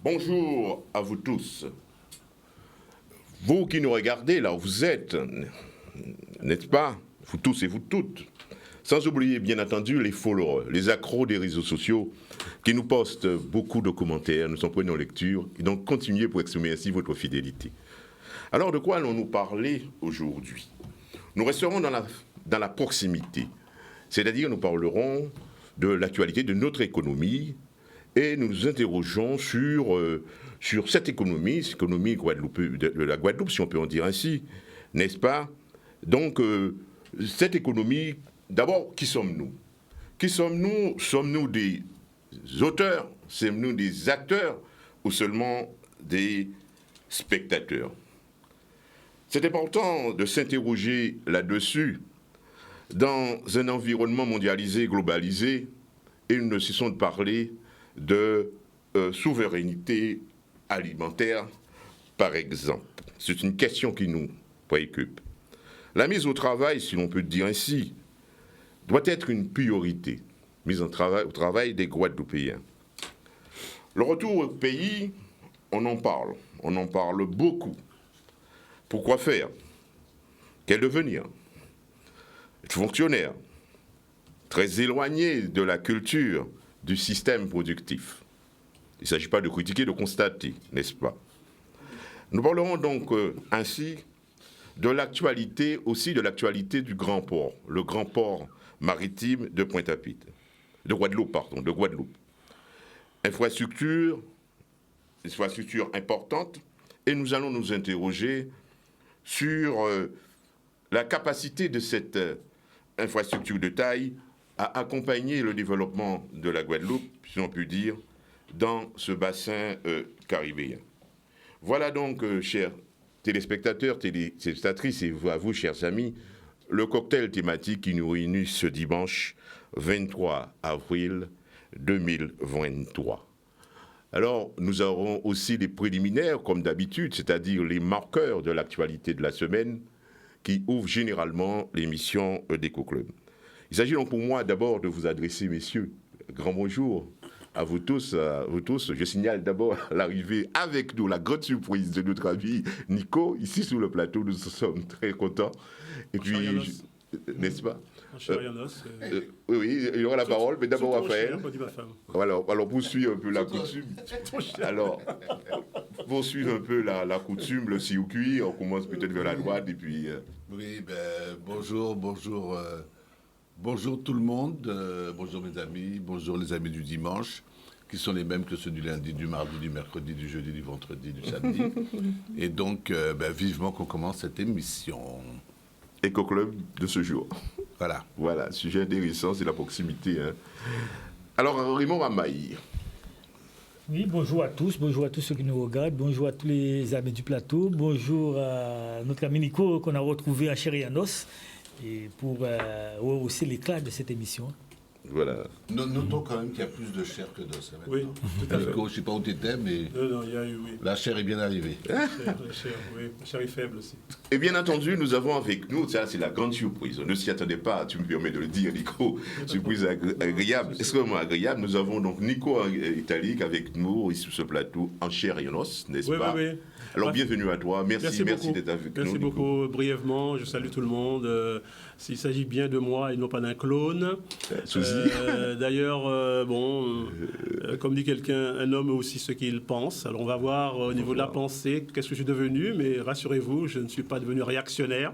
Bonjour à vous tous. Vous qui nous regardez là où vous êtes, n'est-ce pas? Vous tous et vous toutes. Sans oublier, bien entendu, les followers, les accros des réseaux sociaux qui nous postent beaucoup de commentaires, nous en prenons lecture, et donc continuez pour exprimer ainsi votre fidélité. Alors, de quoi allons-nous parler aujourd'hui? Nous resterons dans la proximité, c'est-à-dire nous parlerons de l'actualité de notre économie et nous nous interrogeons sur cette économie de la Guadeloupe, si on peut en dire ainsi, n'est-ce pas? Donc, cette économie, d'abord, qui sommes-nous? Qui sommes-nous? Sommes-nous des auteurs? Sommes-nous des acteurs? Ou seulement des spectateurs? C'est important de s'interroger là-dessus. Dans un environnement mondialisé, globalisé, et nous ne cessons de parler de souveraineté alimentaire, par exemple. C'est une question qui nous préoccupe. La mise au travail, si l'on peut dire ainsi, doit être une priorité, mise au travail des Guadeloupéens. Le retour au pays, on en parle beaucoup. Pourquoi faire? Quel devenir? Être fonctionnaire, très éloigné de la culture du système productif. Il ne s'agit pas de critiquer, de constater, n'est-ce pas? Nous parlerons donc ainsi de l'actualité, aussi de l'actualité du Grand Port, le Grand Port maritime de Pointe-à-Pitre, de Guadeloupe. Infrastructure importante, et nous allons nous interroger sur la capacité de cette infrastructure de taille à accompagner le développement de la Guadeloupe, si on peut dire, dans ce bassin caribéen. Voilà donc, chers téléspectateurs, téléspectatrices, et à vous, chers amis, le cocktail thématique qui nous réunit ce dimanche 23 avril 2023. Alors, nous aurons aussi les préliminaires, comme d'habitude, c'est-à-dire les marqueurs de l'actualité de la semaine qui ouvrent généralement l'émission d'Éco-Club. Il s'agit donc pour moi d'abord de vous adresser, messieurs, grand bonjour à vous tous. Je signale d'abord l'arrivée avec nous, la grande surprise de notre ami Nico, ici sur le plateau. Nous sommes très contents. Et puis, n'est-ce pas? Oui, il y aura la parole, mais d'abord Raphaël. Alors, pour suivre un peu la coutume. Alors, pour suivre un peu la coutume, le circuit, on commence peut-être vers la droite et puis. Oui, bonjour tout le monde, bonjour mes amis, bonjour les amis du dimanche, qui sont les mêmes que ceux du lundi, du mardi, du mercredi, du jeudi, du vendredi, du samedi. Et donc, vivement qu'on commence cette émission. Éco-Club de ce jour. Voilà, sujet intéressant, c'est la proximité. Hein. Alors, Raymond Ramaï. Oui, bonjour à tous ceux qui nous regardent, bonjour à tous les amis du plateau, bonjour à notre ami Nico qu'on a retrouvé à chair et en os, et pour rehausser l'éclat de cette émission. Voilà. Notons quand même qu'il y a plus de chair que d'os. Oui, tout à fait. Je ne sais pas où tu étais, mais il y a eu, oui. La chair est bien arrivée. La chair est faible aussi. Et bien entendu, nous avons avec nous, ça c'est la grande surprise, on ne s'y attendait pas, tu me permets de le dire, Nico, surprise agréable, extrêmement agréable. Nous avons donc Nico Italique avec nous ici sur ce plateau en chair et en os, n'est-ce pas? Oui. Alors bienvenue à toi, merci d'être avec nous. Merci beaucoup, brièvement, je salue tout le monde. S'il s'agit bien de moi et non pas d'un clone. D'ailleurs, comme dit quelqu'un, un homme est aussi ce qu'il pense. Alors on va voir au niveau de la pensée, qu'est-ce que je suis devenu, mais rassurez-vous, je ne suis pas devenu réactionnaire.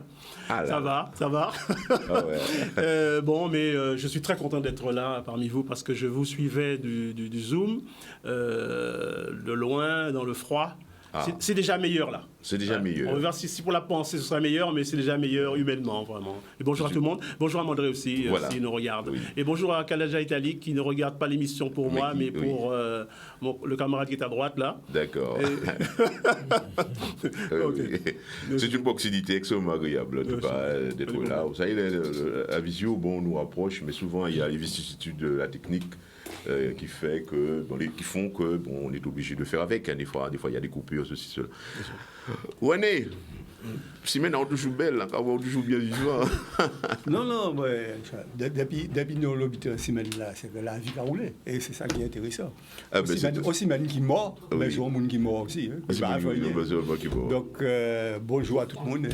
Ça va. Ah ouais. Mais je suis très content d'être là parmi vous parce que je vous suivais du Zoom, de loin, dans le froid. C'est déjà meilleur là. C'est déjà meilleur. On va voir si pour la pensée ce sera meilleur, mais c'est déjà meilleur humainement, vraiment. Et bonjour à tout le monde. Bonjour à Mandré aussi, s'il nous regarde. Oui. Et bonjour à Kalaja Italique qui ne regarde pas l'émission pour moi, mais pour le camarade qui est à droite là. D'accord. Okay. C'est une proximité extrêmement agréable d'être là. Vous savez, la visio, nous rapproche, mais souvent il y a les vicissitudes de la technique. Qui font que on est obligé de faire avec. Hein. Des fois, il y a des coupures, ceci, cela. Ouané, Simène, on toujours belle, on toujours bien vivant. Non, depuis nous l'habitons Simène là, c'est que la vie a roulé. Et c'est ça qui est intéressant. Aussi même qui mort, mais je vois monde qui mort aussi. Donc, bonjour à tout le monde.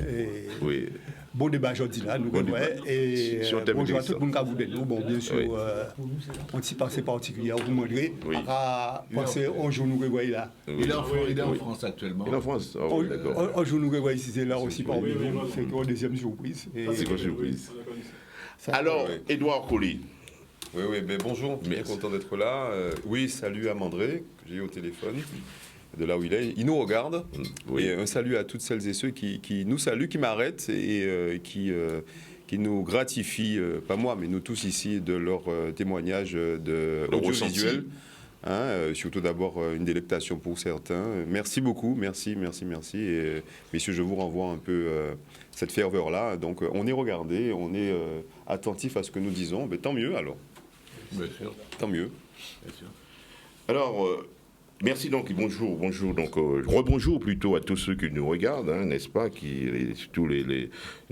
Oui. Bon débat aujourd'hui là, nous et bonjour à tout le monde qui a voulu nous. Bon, bien sûr, on s'y passe particulier vous montrer à penser un jour nous revoyons là. Il est en France actuellement. Il est en France, d'accord. Un jour nous revoyons ici, c'est là aussi parmi nous. C'est une deuxième surprise. C'est une surprise. Alors, Édouard Colli. Oui, mais bonjour, bien content d'être là. Oui, salut à Mandré, que j'ai eu au téléphone, de là où il est. Il nous regarde. Oui. Et un salut à toutes celles et ceux qui nous saluent, qui m'arrêtent et qui nous gratifient, pas moi, mais nous tous ici, de leur témoignage de audiovisuel. Surtout d'abord une délectation pour certains. Merci beaucoup, merci. Et messieurs, je vous renvoie un peu cette ferveur-là. Donc on est regardé, on est attentif à ce que nous disons. Mais tant mieux alors. Bien sûr. Tant mieux. Bien sûr. Alors, merci donc, bonjour, donc rebonjour plutôt à tous ceux qui nous regardent, n'est-ce pas, surtout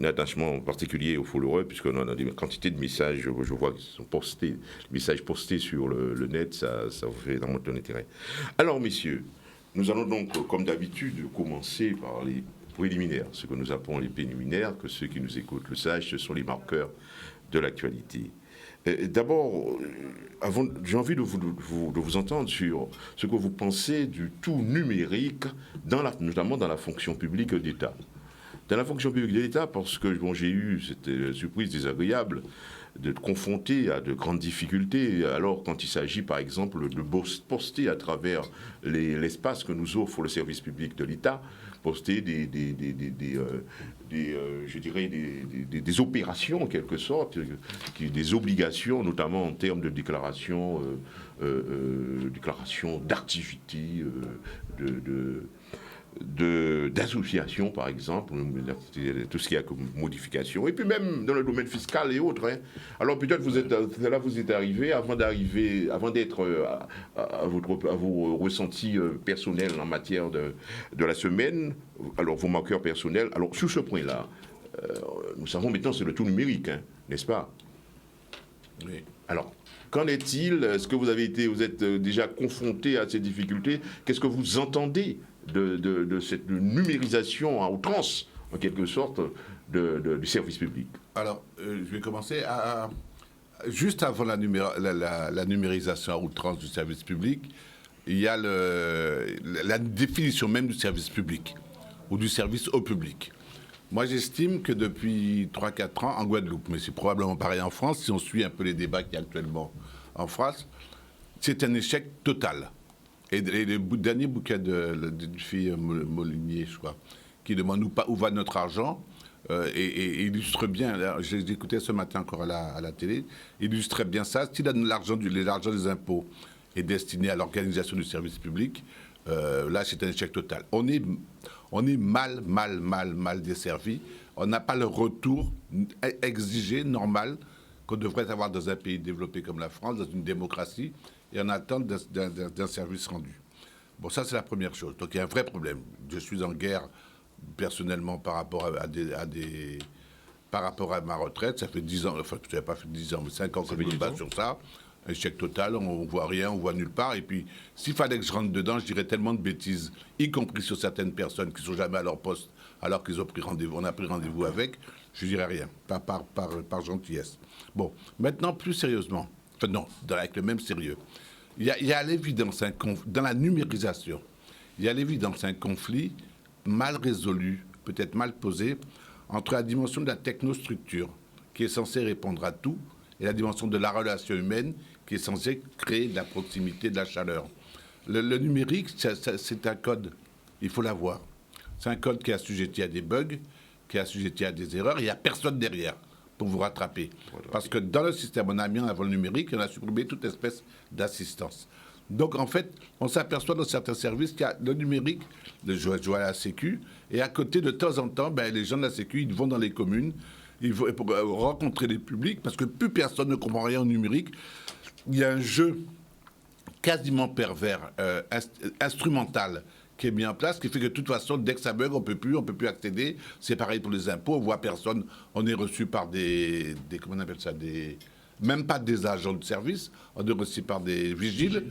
un attachement particulier aux followers, puisqu'on en a des quantités de messages, je vois qui sont postés, les messages postés sur le net, ça vous fait énormément d'intérêt. Alors, messieurs, nous allons donc, comme d'habitude, commencer par les préliminaires, ce que nous appelons les préliminaires, que ceux qui nous écoutent le sachent, ce sont les marqueurs de l'actualité. D'abord, j'ai envie de vous entendre sur ce que vous pensez du tout numérique, notamment dans la fonction publique d'État. Dans la fonction publique d'État, parce que j'ai eu cette surprise désagréable de confronter à de grandes difficultés, alors quand il s'agit par exemple de poster à travers l'espace que nous offre le service public de l'État, poster des opérations en quelque sorte, des obligations, notamment en termes de déclaration d'activité, d'association, par exemple, tout ce qui a comme modification, et puis même dans le domaine fiscal et autres. Alors peut-être vous êtes arrivé, avant d'être à vos ressentis personnels en matière de la semaine, alors vos marqueurs personnels. Alors sur ce point-là, nous savons maintenant c'est le tout numérique, n'est-ce pas? Oui. Alors, qu'en est-il? Est-ce que vous êtes déjà confronté à ces difficultés? Qu'est-ce que vous entendez de cette numérisation à outrance, en quelque sorte, du service public? Alors, je vais commencer juste avant la numérisation à outrance du service public, il y a la définition même du service public, ou du service au public. Moi, j'estime que depuis 3-4 ans, en Guadeloupe, mais c'est probablement pareil en France, si on suit un peu les débats qu'il y a actuellement en France, c'est un échec total. Et le dernier bouquin d'une fille Molinier, je crois, qui demande où va notre argent, et illustre bien, j'ai écouté ce matin encore à la télé, illustrait bien ça. Si l'argent des impôts est destiné à l'organisation du service public, là c'est un échec total. On est mal desservi. On n'a pas le retour exigé, normal, qu'on devrait avoir dans un pays développé comme la France, dans une démocratie, et en attente d'un service rendu. Bon, ça c'est la première chose. Donc il y a un vrai problème. Je suis en guerre personnellement par rapport par rapport à ma retraite. Ça fait 10 ans, enfin ça n'a pas fait 10 ans, mais 5 ans que je me bats sur ça. Échec total, on voit rien, on voit nulle part. Et puis, s'il fallait que je rentre dedans, je dirais tellement de bêtises, y compris sur certaines personnes qui ne sont jamais à leur poste, alors qu'ils ont pris rendez-vous, on a pris rendez-vous avec, je dirais rien, pas par gentillesse. Bon, maintenant, plus sérieusement, enfin non, avec le même sérieux, il y a à l'évidence, dans la numérisation, il y a à l'évidence un conflit mal résolu, peut-être mal posé, entre la dimension de la technostructure, qui est censée répondre à tout, et la dimension de la relation humaine, qui est censée créer de la proximité, de la chaleur. Le numérique, c'est un code, il faut l'avoir. C'est un code qui est assujetti à des bugs, qui est assujetti à des erreurs, et il n'y a personne derrière pour vous rattraper. Parce que dans le système, on a mis en avant le numérique, et on a supprimé toute espèce d'assistance. Donc, en fait, on s'aperçoit dans certains services qu'il y a le numérique, je vois à la Sécu, et à côté, de temps en temps, les gens de la Sécu, ils vont dans les communes, ils vont pour rencontrer les publics, parce que plus personne ne comprend rien au numérique. Il y a un jeu quasiment pervers, instrumental, qui est mis en place, qui fait que de toute façon, dès que ça bug, on peut plus accéder. C'est pareil pour les impôts, on voit personne. On est reçu par des comment on appelle ça, même pas des agents de service, on est reçu par des vigiles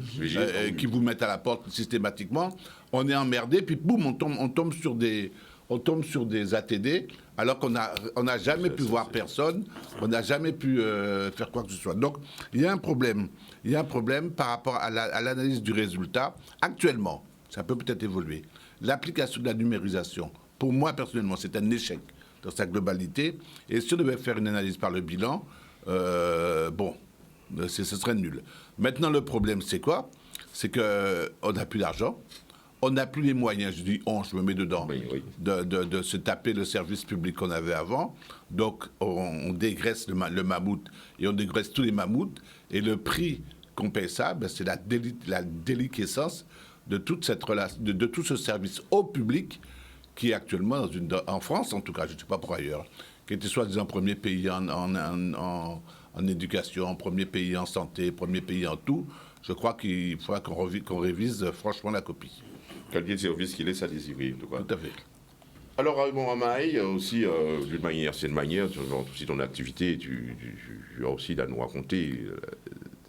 qui vous mettent à la porte systématiquement. On est emmerdé, puis boum, on tombe sur des ATD, alors qu'on n'a jamais pu voir personne, on n'a jamais pu faire quoi que ce soit. Donc, il y a un problème. Il y a un problème par rapport à l'analyse du résultat. Actuellement, ça peut peut-être évoluer. L'application de la numérisation, pour moi, personnellement, c'est un échec dans sa globalité. Et si on devait faire une analyse par le bilan, ce serait nul. Maintenant, le problème, c'est quoi? C'est qu'on n'a plus d'argent. On n'a plus les moyens, je dis je me mets dedans, oui. de se taper le service public qu'on avait avant. Donc, on dégraisse le mammouth et on dégraisse tous les mammouths. Et le prix qu'on paye ça, c'est la déliquescence de toute cette relation, de tout ce service au public qui est actuellement en France, en tout cas, je ne sais pas pour ailleurs, qui était soi-disant premier pays en éducation, premier pays en santé, premier pays en tout. Je crois qu'il faudra qu'on révise franchement la copie. Quel service qu'il est, ça désiré, en tout cas. Tout à fait. Alors, à Maï, aussi, d'une manière, c'est une manière, aussi ton activité, tu as aussi à nous raconter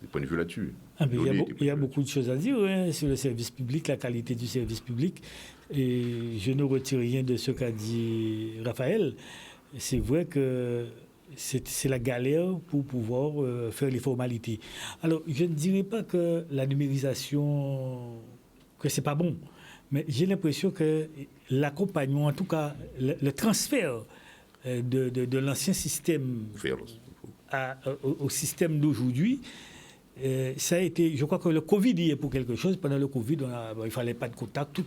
des points de vue là-dessus. Il y a beaucoup de choses à dire sur le service public, la qualité du service public. Et je ne retire rien de ce qu'a dit Raphaël. C'est vrai que c'est la galère pour pouvoir faire les formalités. Alors, je ne dirais pas que la numérisation, que c'est pas bon. Mais j'ai l'impression que l'accompagnement, en tout cas le transfert de l'ancien système au système d'aujourd'hui, ça a été, je crois que le Covid y est pour quelque chose. Pendant le Covid, il ne fallait pas de contact,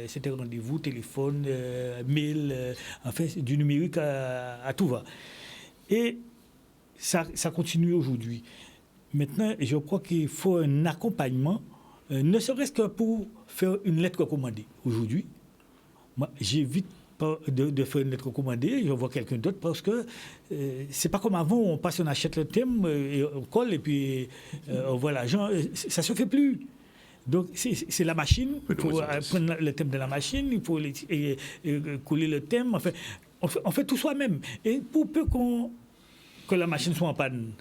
c'était rendez-vous, téléphone, mail, enfin du numérique à tout va. Et ça continue aujourd'hui. Maintenant, je crois qu'il faut un accompagnement, ne serait-ce que pour faire une lettre recommandée. Aujourd'hui, moi, j'évite de faire une lettre recommandée, je vois quelqu'un d'autre, parce que c'est pas comme avant, on passe, on achète le thème, et on colle, et puis on voit l'argent. Ça se fait plus. Donc, c'est la machine, il faut prendre le thème de la machine, il faut coller le thème, enfin, on fait tout soi-même. Et pour peu que la machine soit en panne,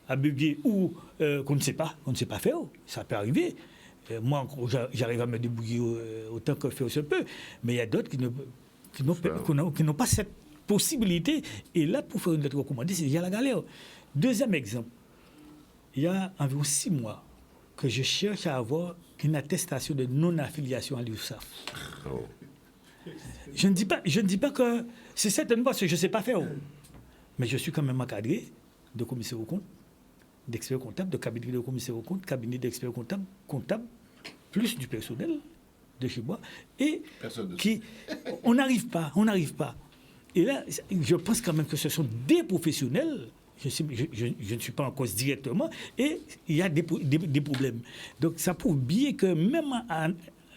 à bugger, ou qu'on ne sait pas faire, ça peut arriver. Moi, j'arrive à me débrouiller autant que faire se peut, mais il y a d'autres qui n'ont pas cette possibilité. Et là, pour faire une lettre recommandée, c'est déjà la galère. Deuxième exemple, il y a environ 6 mois que je cherche à avoir une attestation de non-affiliation à l'URSSAF. Oh. Je ne dis pas que c'est certainement parce que je ne sais pas faire, mais je suis quand même encadré de commissaire aux comptes, d'expert comptable, de cabinet de commissaire aux comptes, cabinet d'expert comptable, plus du personnel de chez moi, et on n'arrive pas. Et là, je pense quand même que ce sont des professionnels, je ne suis pas en cause directement, et il y a des problèmes. Donc ça prouve bien que même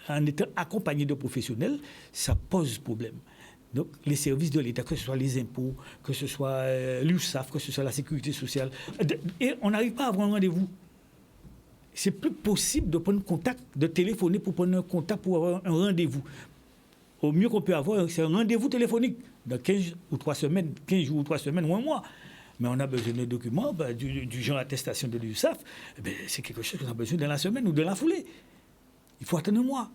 en étant accompagné de professionnels, ça pose problème. Donc les services de l'État, que ce soit les impôts, que ce soit l'URSSAF, que ce soit la sécurité sociale, et on n'arrive pas à avoir un rendez-vous. C'est plus possible de prendre contact, de téléphoner pour prendre un contact, pour avoir un rendez-vous. Au mieux qu'on peut avoir, c'est un rendez-vous téléphonique dans 15 ou 3 semaines, 15 jours ou 3 semaines ou un mois. Mais on a besoin de documents, du genre attestation de l'URSSAF, c'est quelque chose qu'on a besoin dans la semaine ou dans la foulée. Il faut attendre un mois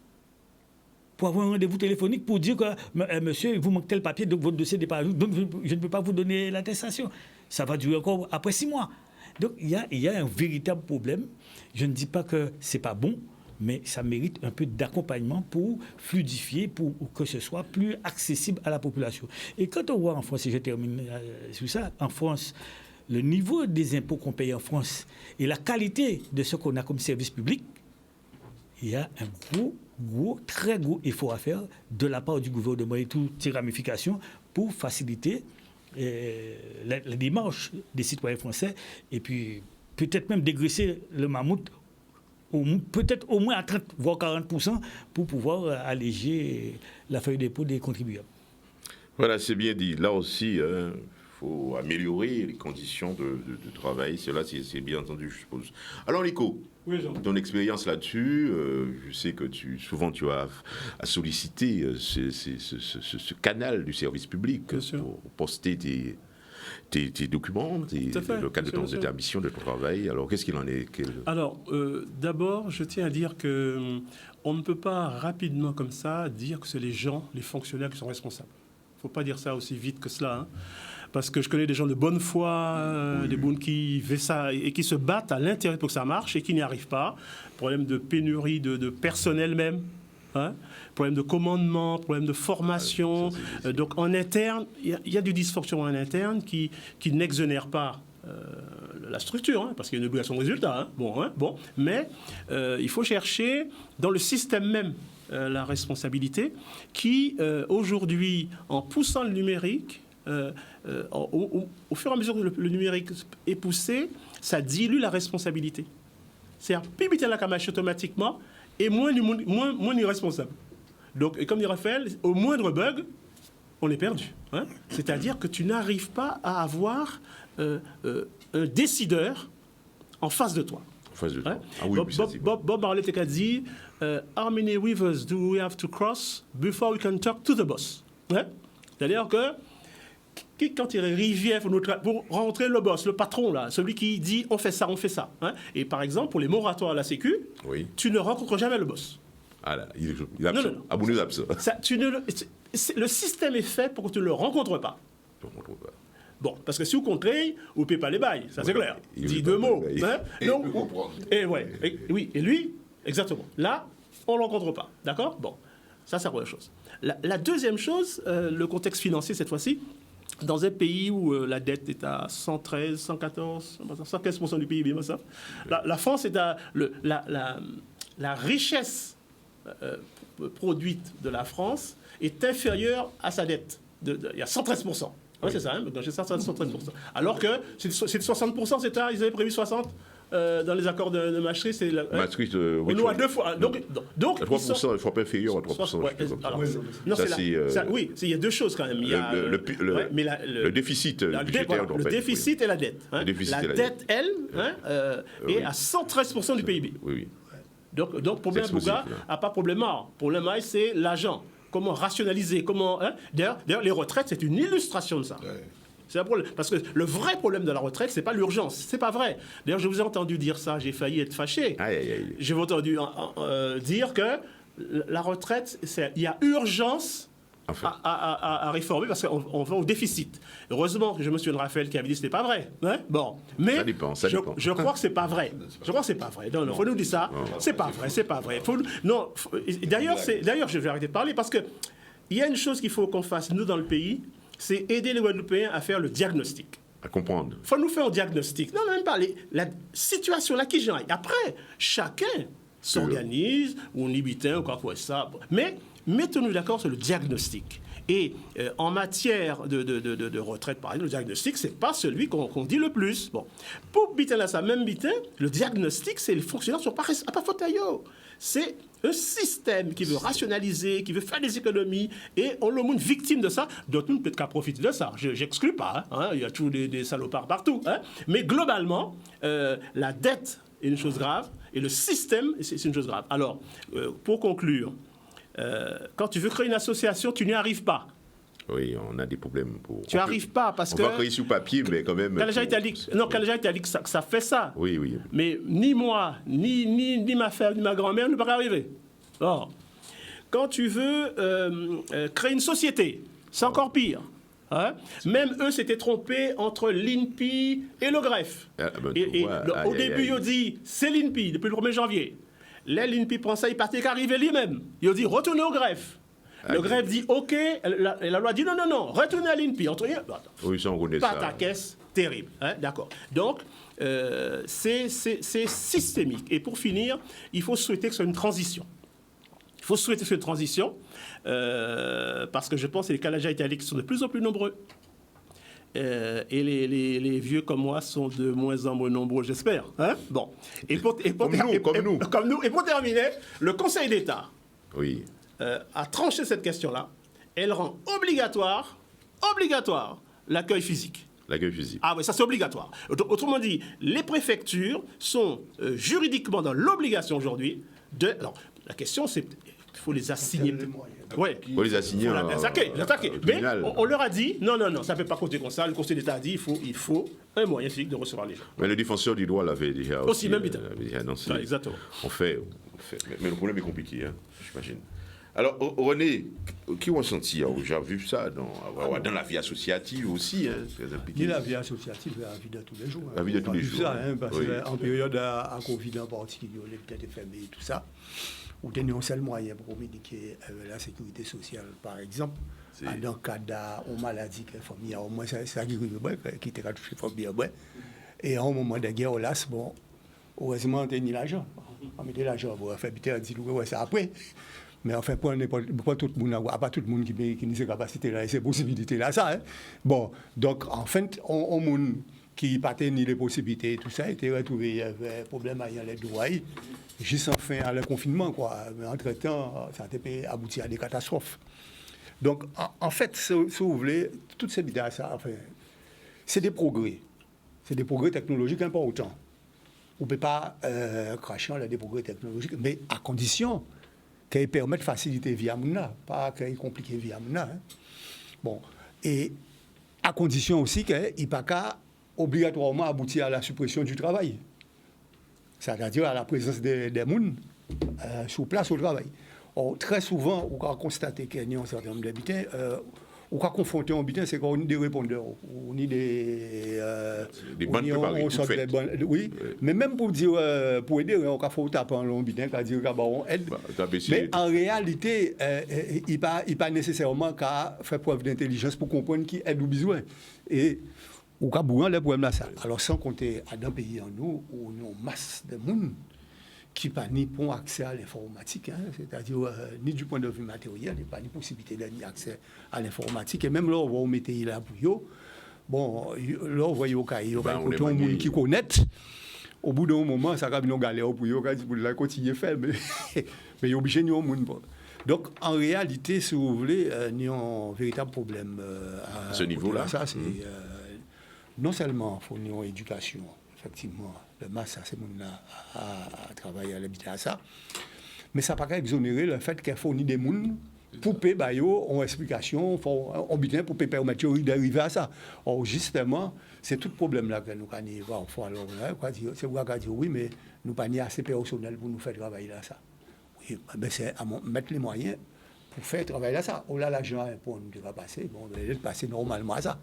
pour avoir un rendez-vous téléphonique pour dire que monsieur, il vous manque tel papier, donc votre dossier n'est pas à jour, donc je ne peux pas vous donner l'attestation. Ça va durer encore après 6 mois. Donc il y a un véritable problème. Je ne dis pas que c'est pas bon, mais ça mérite un peu d'accompagnement pour fluidifier, pour que ce soit plus accessible à la population. Et quand on voit en France, et je termine sur ça, en France, le niveau des impôts qu'on paye en France et la qualité de ce qu'on a comme service public, il y a un très gros effort à faire de la part du gouvernement et toutes ses ramifications pour faciliter la démarche des citoyens français et puis peut-être même dégraisser le mammouth peut-être au moins à 30 voire 40% pour pouvoir alléger la feuille d'impôt des contribuables. Voilà, c'est bien dit. Là aussi, faut améliorer les conditions de travail. Cela, c'est bien entendu, je suppose. Alors, Nico, Oui, Jean. ton expérience là-dessus, je sais que souvent tu as à solliciter ce canal du service public pour poster tes documents, le cadre de ta mission, de ton travail. Alors, qu'est-ce qu'il en est Alors, d'abord, je tiens à dire que on ne peut pas rapidement comme ça dire que c'est les gens, les fonctionnaires qui sont responsables. Il ne faut pas dire ça aussi vite que cela, hein. Parce que je connais des gens de bonne foi, des bons qui font ça et qui se battent à l'intérieur pour que ça marche et qui n'y arrivent pas. Problème de pénurie de personnel même, hein. Problème de commandement, problème de formation. Donc en interne, il y a du dysfonctionnement en interne qui n'exonère pas la structure, hein, parce qu'il y a une obligation de résultat. Hein. Mais il faut chercher dans le système même la responsabilité qui, aujourd'hui, en poussant le numérique, au fur et à mesure que le numérique est poussé, ça dilue la responsabilité. C'est-à-dire, plus vite la marche automatiquement, et moins il est responsable. Donc, comme dit Raphaël, au moindre bug, on est perdu. Hein. C'est-à-dire que tu n'arrives pas à avoir un décideur en face de toi. En face de toi. Hein. Ah oui, Bob Marley a dit how many rivers do we have to cross before we can talk to the boss? Hein. C'est-à-dire que quand il y a une rivière pour rencontrer le boss, le patron, là, celui qui dit on fait ça. Hein. Et par exemple, pour les moratoires à la Sécu, tu ne rencontres jamais le boss. Ah là, il est absent. Non. Ah bon, il est absent. Le système est fait pour que tu ne le rencontres pas. Bon, parce que si vous comptez, vous ne payez pas les bails, ça c'est clair. Dis deux mots. Hein. Et lui, exactement. Là, on ne le rencontre pas. D'accord? Bon, ça c'est la première chose. La deuxième chose, le contexte financier cette fois-ci, dans un pays où la dette est à 113, 114, 115% du PIB, la France est à... La richesse produite de la France est inférieure à sa dette. Il y a 113%. Oui, c'est ça, hein, j'ai 113%. Alors que c'est 60%, c'est ça, ils avaient prévu 60%. Dans les accords de Maastricht, c'est Maastricht, oui, nous à 2 fois. Donc 3%, il faut pas inférieur à 3%. Oui, il y a deux choses quand même. Il y a le déficit budgétaire. Le déficit et la dette. Hein. La dette, elle, est à 113% du PIB. Oui. Donc problème Bouga n'a pas problème. Problème, c'est l'argent. Comment rationaliser, comment... Hein. D'ailleurs, les retraites, c'est une illustration de ça. Ouais. C'est un problème. Parce que le vrai problème de la retraite, c'est pas l'urgence. C'est pas vrai. D'ailleurs, je vous ai entendu dire ça, j'ai failli être fâché. J'ai entendu dire que la retraite, il y a urgence à réformer parce qu'on va au déficit. Heureusement que je me souviens de Raphaël qui avait dit que ce n'était pas vrai. Hein. Bon. Mais ça dépend. Je crois que c'est pas vrai. Je crois que c'est pas vrai. Non, faut nous dire ça. C'est pas vrai. D'ailleurs, je vais arrêter de parler parce que il y a une chose qu'il faut qu'on fasse, nous, dans le pays, c'est aider les Guadeloupéens à faire le diagnostic. À comprendre. Il faut nous faire un diagnostic. Non, même pas. La situation là qui j'en ai. Après, chacun s'organise, ou on y ou quoi que ça. Mais mettons-nous d'accord sur le diagnostic. Et en matière de retraite, par exemple, le diagnostic, ce n'est pas celui qu'on dit le plus. Bon. Pour Bitin, là, ça même Bitin, le diagnostic, c'est les fonctionnaires qui ne sont pas faute à eux. C'est un système qui veut rationaliser, qui veut faire des économies, et on le monde victime de ça. D'autres peut-être qu'à profiter de ça. Je n'exclus pas. Hein. Il y a toujours des salopards partout. Hein. Mais globalement, la dette est une chose grave, et le système, c'est une chose grave. Alors, pour conclure, quand tu veux créer une association, tu n'y arrives pas. Oui, on a des problèmes. Tu n'y arrives pas parce que... On va créer sous papier, mais quand même... Kalaja Italique, ça fait ça. Oui. Mais ni moi, ni ma femme, ni ma grand-mère ne peuvent pas arriver. Or, quand tu veux créer une société, c'est encore pire. Hein? Même eux s'étaient trompés entre l'INPI et le greffe. Au début, ils ont dit, c'est l'INPI, depuis le 1er janvier. Là, l'INPI prend ça, il partait qu'arriver lui-même. Il a dit, retournez au greffe. Le greffe dit, OK. La loi dit, non, retournez à l'INPI. Oui, ça, on connaît ça. Ta caisse, terrible. Hein? D'accord. Donc, c'est systémique. Et pour finir, il faut souhaiter que ce soit une transition. Il faut souhaiter cette transition parce que je pense que les Kalaja italiques sont de plus en plus nombreux. Et les vieux comme moi sont de moins en moins nombreux, j'espère. Hein? Bon. Comme nous. Et pour terminer, le Conseil d'État a tranché cette question-là. Elle rend obligatoire l'accueil physique. L'accueil physique. Ah oui, ça c'est obligatoire. Autrement dit, les préfectures sont juridiquement dans l'obligation aujourd'hui de... Alors, la question c'est, il faut les assigner... Ouais. Il faut les assigner. L'attaquer. Mais on leur a dit, non, ça ne peut pas compter comme ça. Le Conseil d'État a dit, il faut un moyen physique de recevoir les gens. Mais le défenseur du droit l'avait déjà aussi même annoncé. Exactement. On fait. Mais le problème est compliqué, hein, j'imagine. Alors, René, qui ont senti, j'ai vu ça dans la vie associative aussi, hein, très impliqué. Ni la vie associative, la vie de tous les jours. La vie de tous les jours. Ça, hein, parce qu'en période à Covid en particulier, on est peut-être fermé et tout ça. Ou tenir un seul moyen pour communiquer avec la sécurité sociale, par exemple, dans le cas d'une maladie que la famille a au moins ça qui était touché la famille. Et à un moment de guerre, là, bon, heureusement, on a mis l'argent. On mettait l'argent pour faire habiter, on dit, ouais, c'est après. Mais enfin, pas tout le monde, pas tout le monde qui a ces capacités-là et ces possibilités-là, ça. Hein. Bon, donc, en fait, on monde qui n'a pas ni les possibilités et tout ça, était retrouvé, il y avait un problème avec les droits, juste enfin à le confinement, quoi. Mais entre-temps, ça a abouti à des catastrophes. Donc, en fait, si vous voulez, toutes ces idées, ça, enfin, c'est des progrès. C'est des progrès technologiques importants. On ne peut pas cracher dans des progrès technologiques, mais à condition qu'ils permettent de faciliter via Mouna, pas qu'ils compliquent via Mouna. Hein. Bon, et à condition aussi qu'il n'y ait pas qu'à obligatoirement aboutir à la suppression du travail. C'est-à-dire à la présence des gens sur place au travail. Or, très souvent, on a constaté qu'il y a un certain nombre d'habitants, on a confronté un habitant, c'est qu'on a des répondeurs, on a des bonnes préparées, oui, mais même pour dire, pour aider, on a fait taper un habitant, qui a dit qu'on aide. Mais en réalité, il n'est pas nécessairement qu'à faire preuve d'intelligence pour comprendre qui aide ou besoin. Et au cas où les problèmes là, ça. Alors sans compter dans un pays en nous où nous avons une masse de monde qui n'a ni bon accès à l'informatique, hein, c'est-à-dire ni du point de vue matériel, il n'y a pas ni possibilité d'avoir accès à l'informatique. Et même là, on va mettre là pour eux. Bon, là, on voit au cas, il y a un monde qui connaît. Au bout d'un moment, ça va une galère pour eux, pour la continuer à faire, mais il y a obligé de nous monde. Donc, en réalité, si vous voulez, il y a un véritable problème à ce niveau-là. Ça, c'est non seulement il faut une éducation, effectivement, le masse à ces gens-là à travailler à l'habitat à ça, mais ça ne peut pas exonérer le fait qu'il faut des gens pour payer en explication, on bien pour permettre d'arriver à ça. Or, justement, c'est tout le problème-là que nous avons voir. C'est pour dire oui, mais nous n'avons pas assez personnel pour nous faire travailler là ça. Oui, ben c'est à mettre les moyens pour faire travailler là ça. Oh là, l'argent pour nous va passer, bon, on va passer normalement à ça.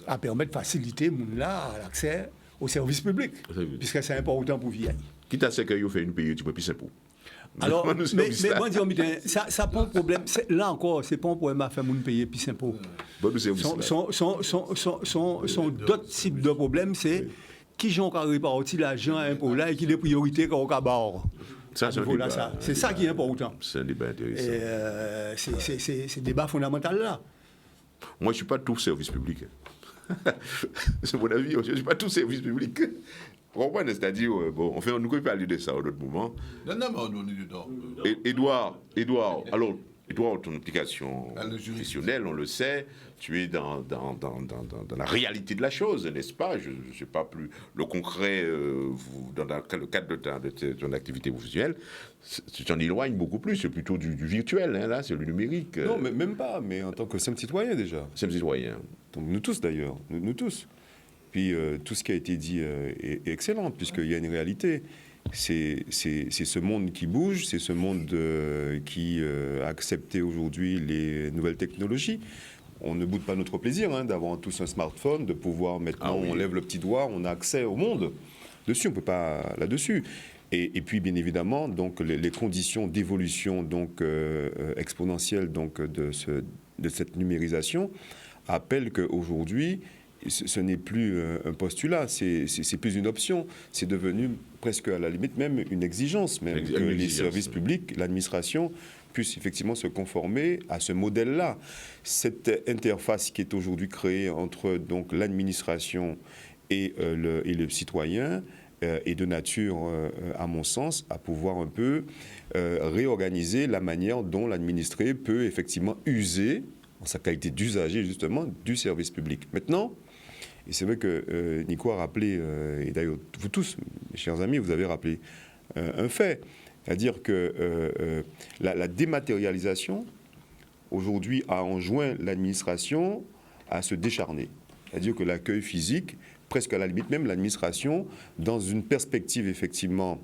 À permettre de faciliter là l'accès aux services publics, puisque c'est important pour vivre. Quitte à ce que vous faites une pays, tu peux plus simple. Alors, mais moi, ça pose problème. Là encore, c'est pas un problème à faire mon payer plus simple. Sont d'autres types de problèmes, c'est qui j'en répartit l'argent impôt là et qui les priorités qu'on a barre. C'est ça qui est important. C'est un débat intéressant. C'est un débat fondamental là. Moi, je ne suis pas tout service public. C'est mon avis, je ne suis pas tout service public. C'est-à-dire, bon, enfin, nous ne pouvons pas parler de ça à un autre moment. Non, mais on est dedans. Édouard, alors, Édouard, ton implication professionnelle, on le sait, tu es dans la réalité de la chose, n'est-ce pas? Je ne sais pas plus le concret, dans le cadre de ton activité professionnelle, tu t'en éloignes beaucoup plus, c'est plutôt du virtuel, hein, là, c'est le numérique. Non, mais même pas, mais en tant que simple citoyen déjà. Simple citoyen. Donc, nous tous d'ailleurs, nous tous. Puis tout ce qui a été dit est excellent, puisqu'il y a une réalité. C'est ce monde qui bouge, c'est ce monde qui a accepté aujourd'hui les nouvelles technologies. On ne boude pas notre plaisir d'avoir tous un smartphone, de pouvoir maintenant, on lève le petit doigt, on a accès au monde. Dessus, on ne peut pas là-dessus. Et puis, bien évidemment, donc, les conditions d'évolution exponentielle de cette numérisation appellent qu'aujourd'hui, ce n'est plus un postulat, c'est plus une option. C'est devenu presque à la limite même une exigence, même que les services publics, l'administration puissent effectivement se conformer à ce modèle-là. Cette interface qui est aujourd'hui créée entre donc l'administration et le citoyen est de nature, à mon sens, à pouvoir un peu réorganiser la manière dont l'administré peut effectivement user, en sa qualité d'usager justement, du service public. Maintenant, Et c'est vrai que Nico a rappelé, et d'ailleurs vous tous, mes chers amis, vous avez rappelé un fait, c'est-à-dire que la dématérialisation, aujourd'hui, a enjoint l'administration à se décharner. C'est-à-dire que l'accueil physique, presque à la limite même l'administration, dans une perspective effectivement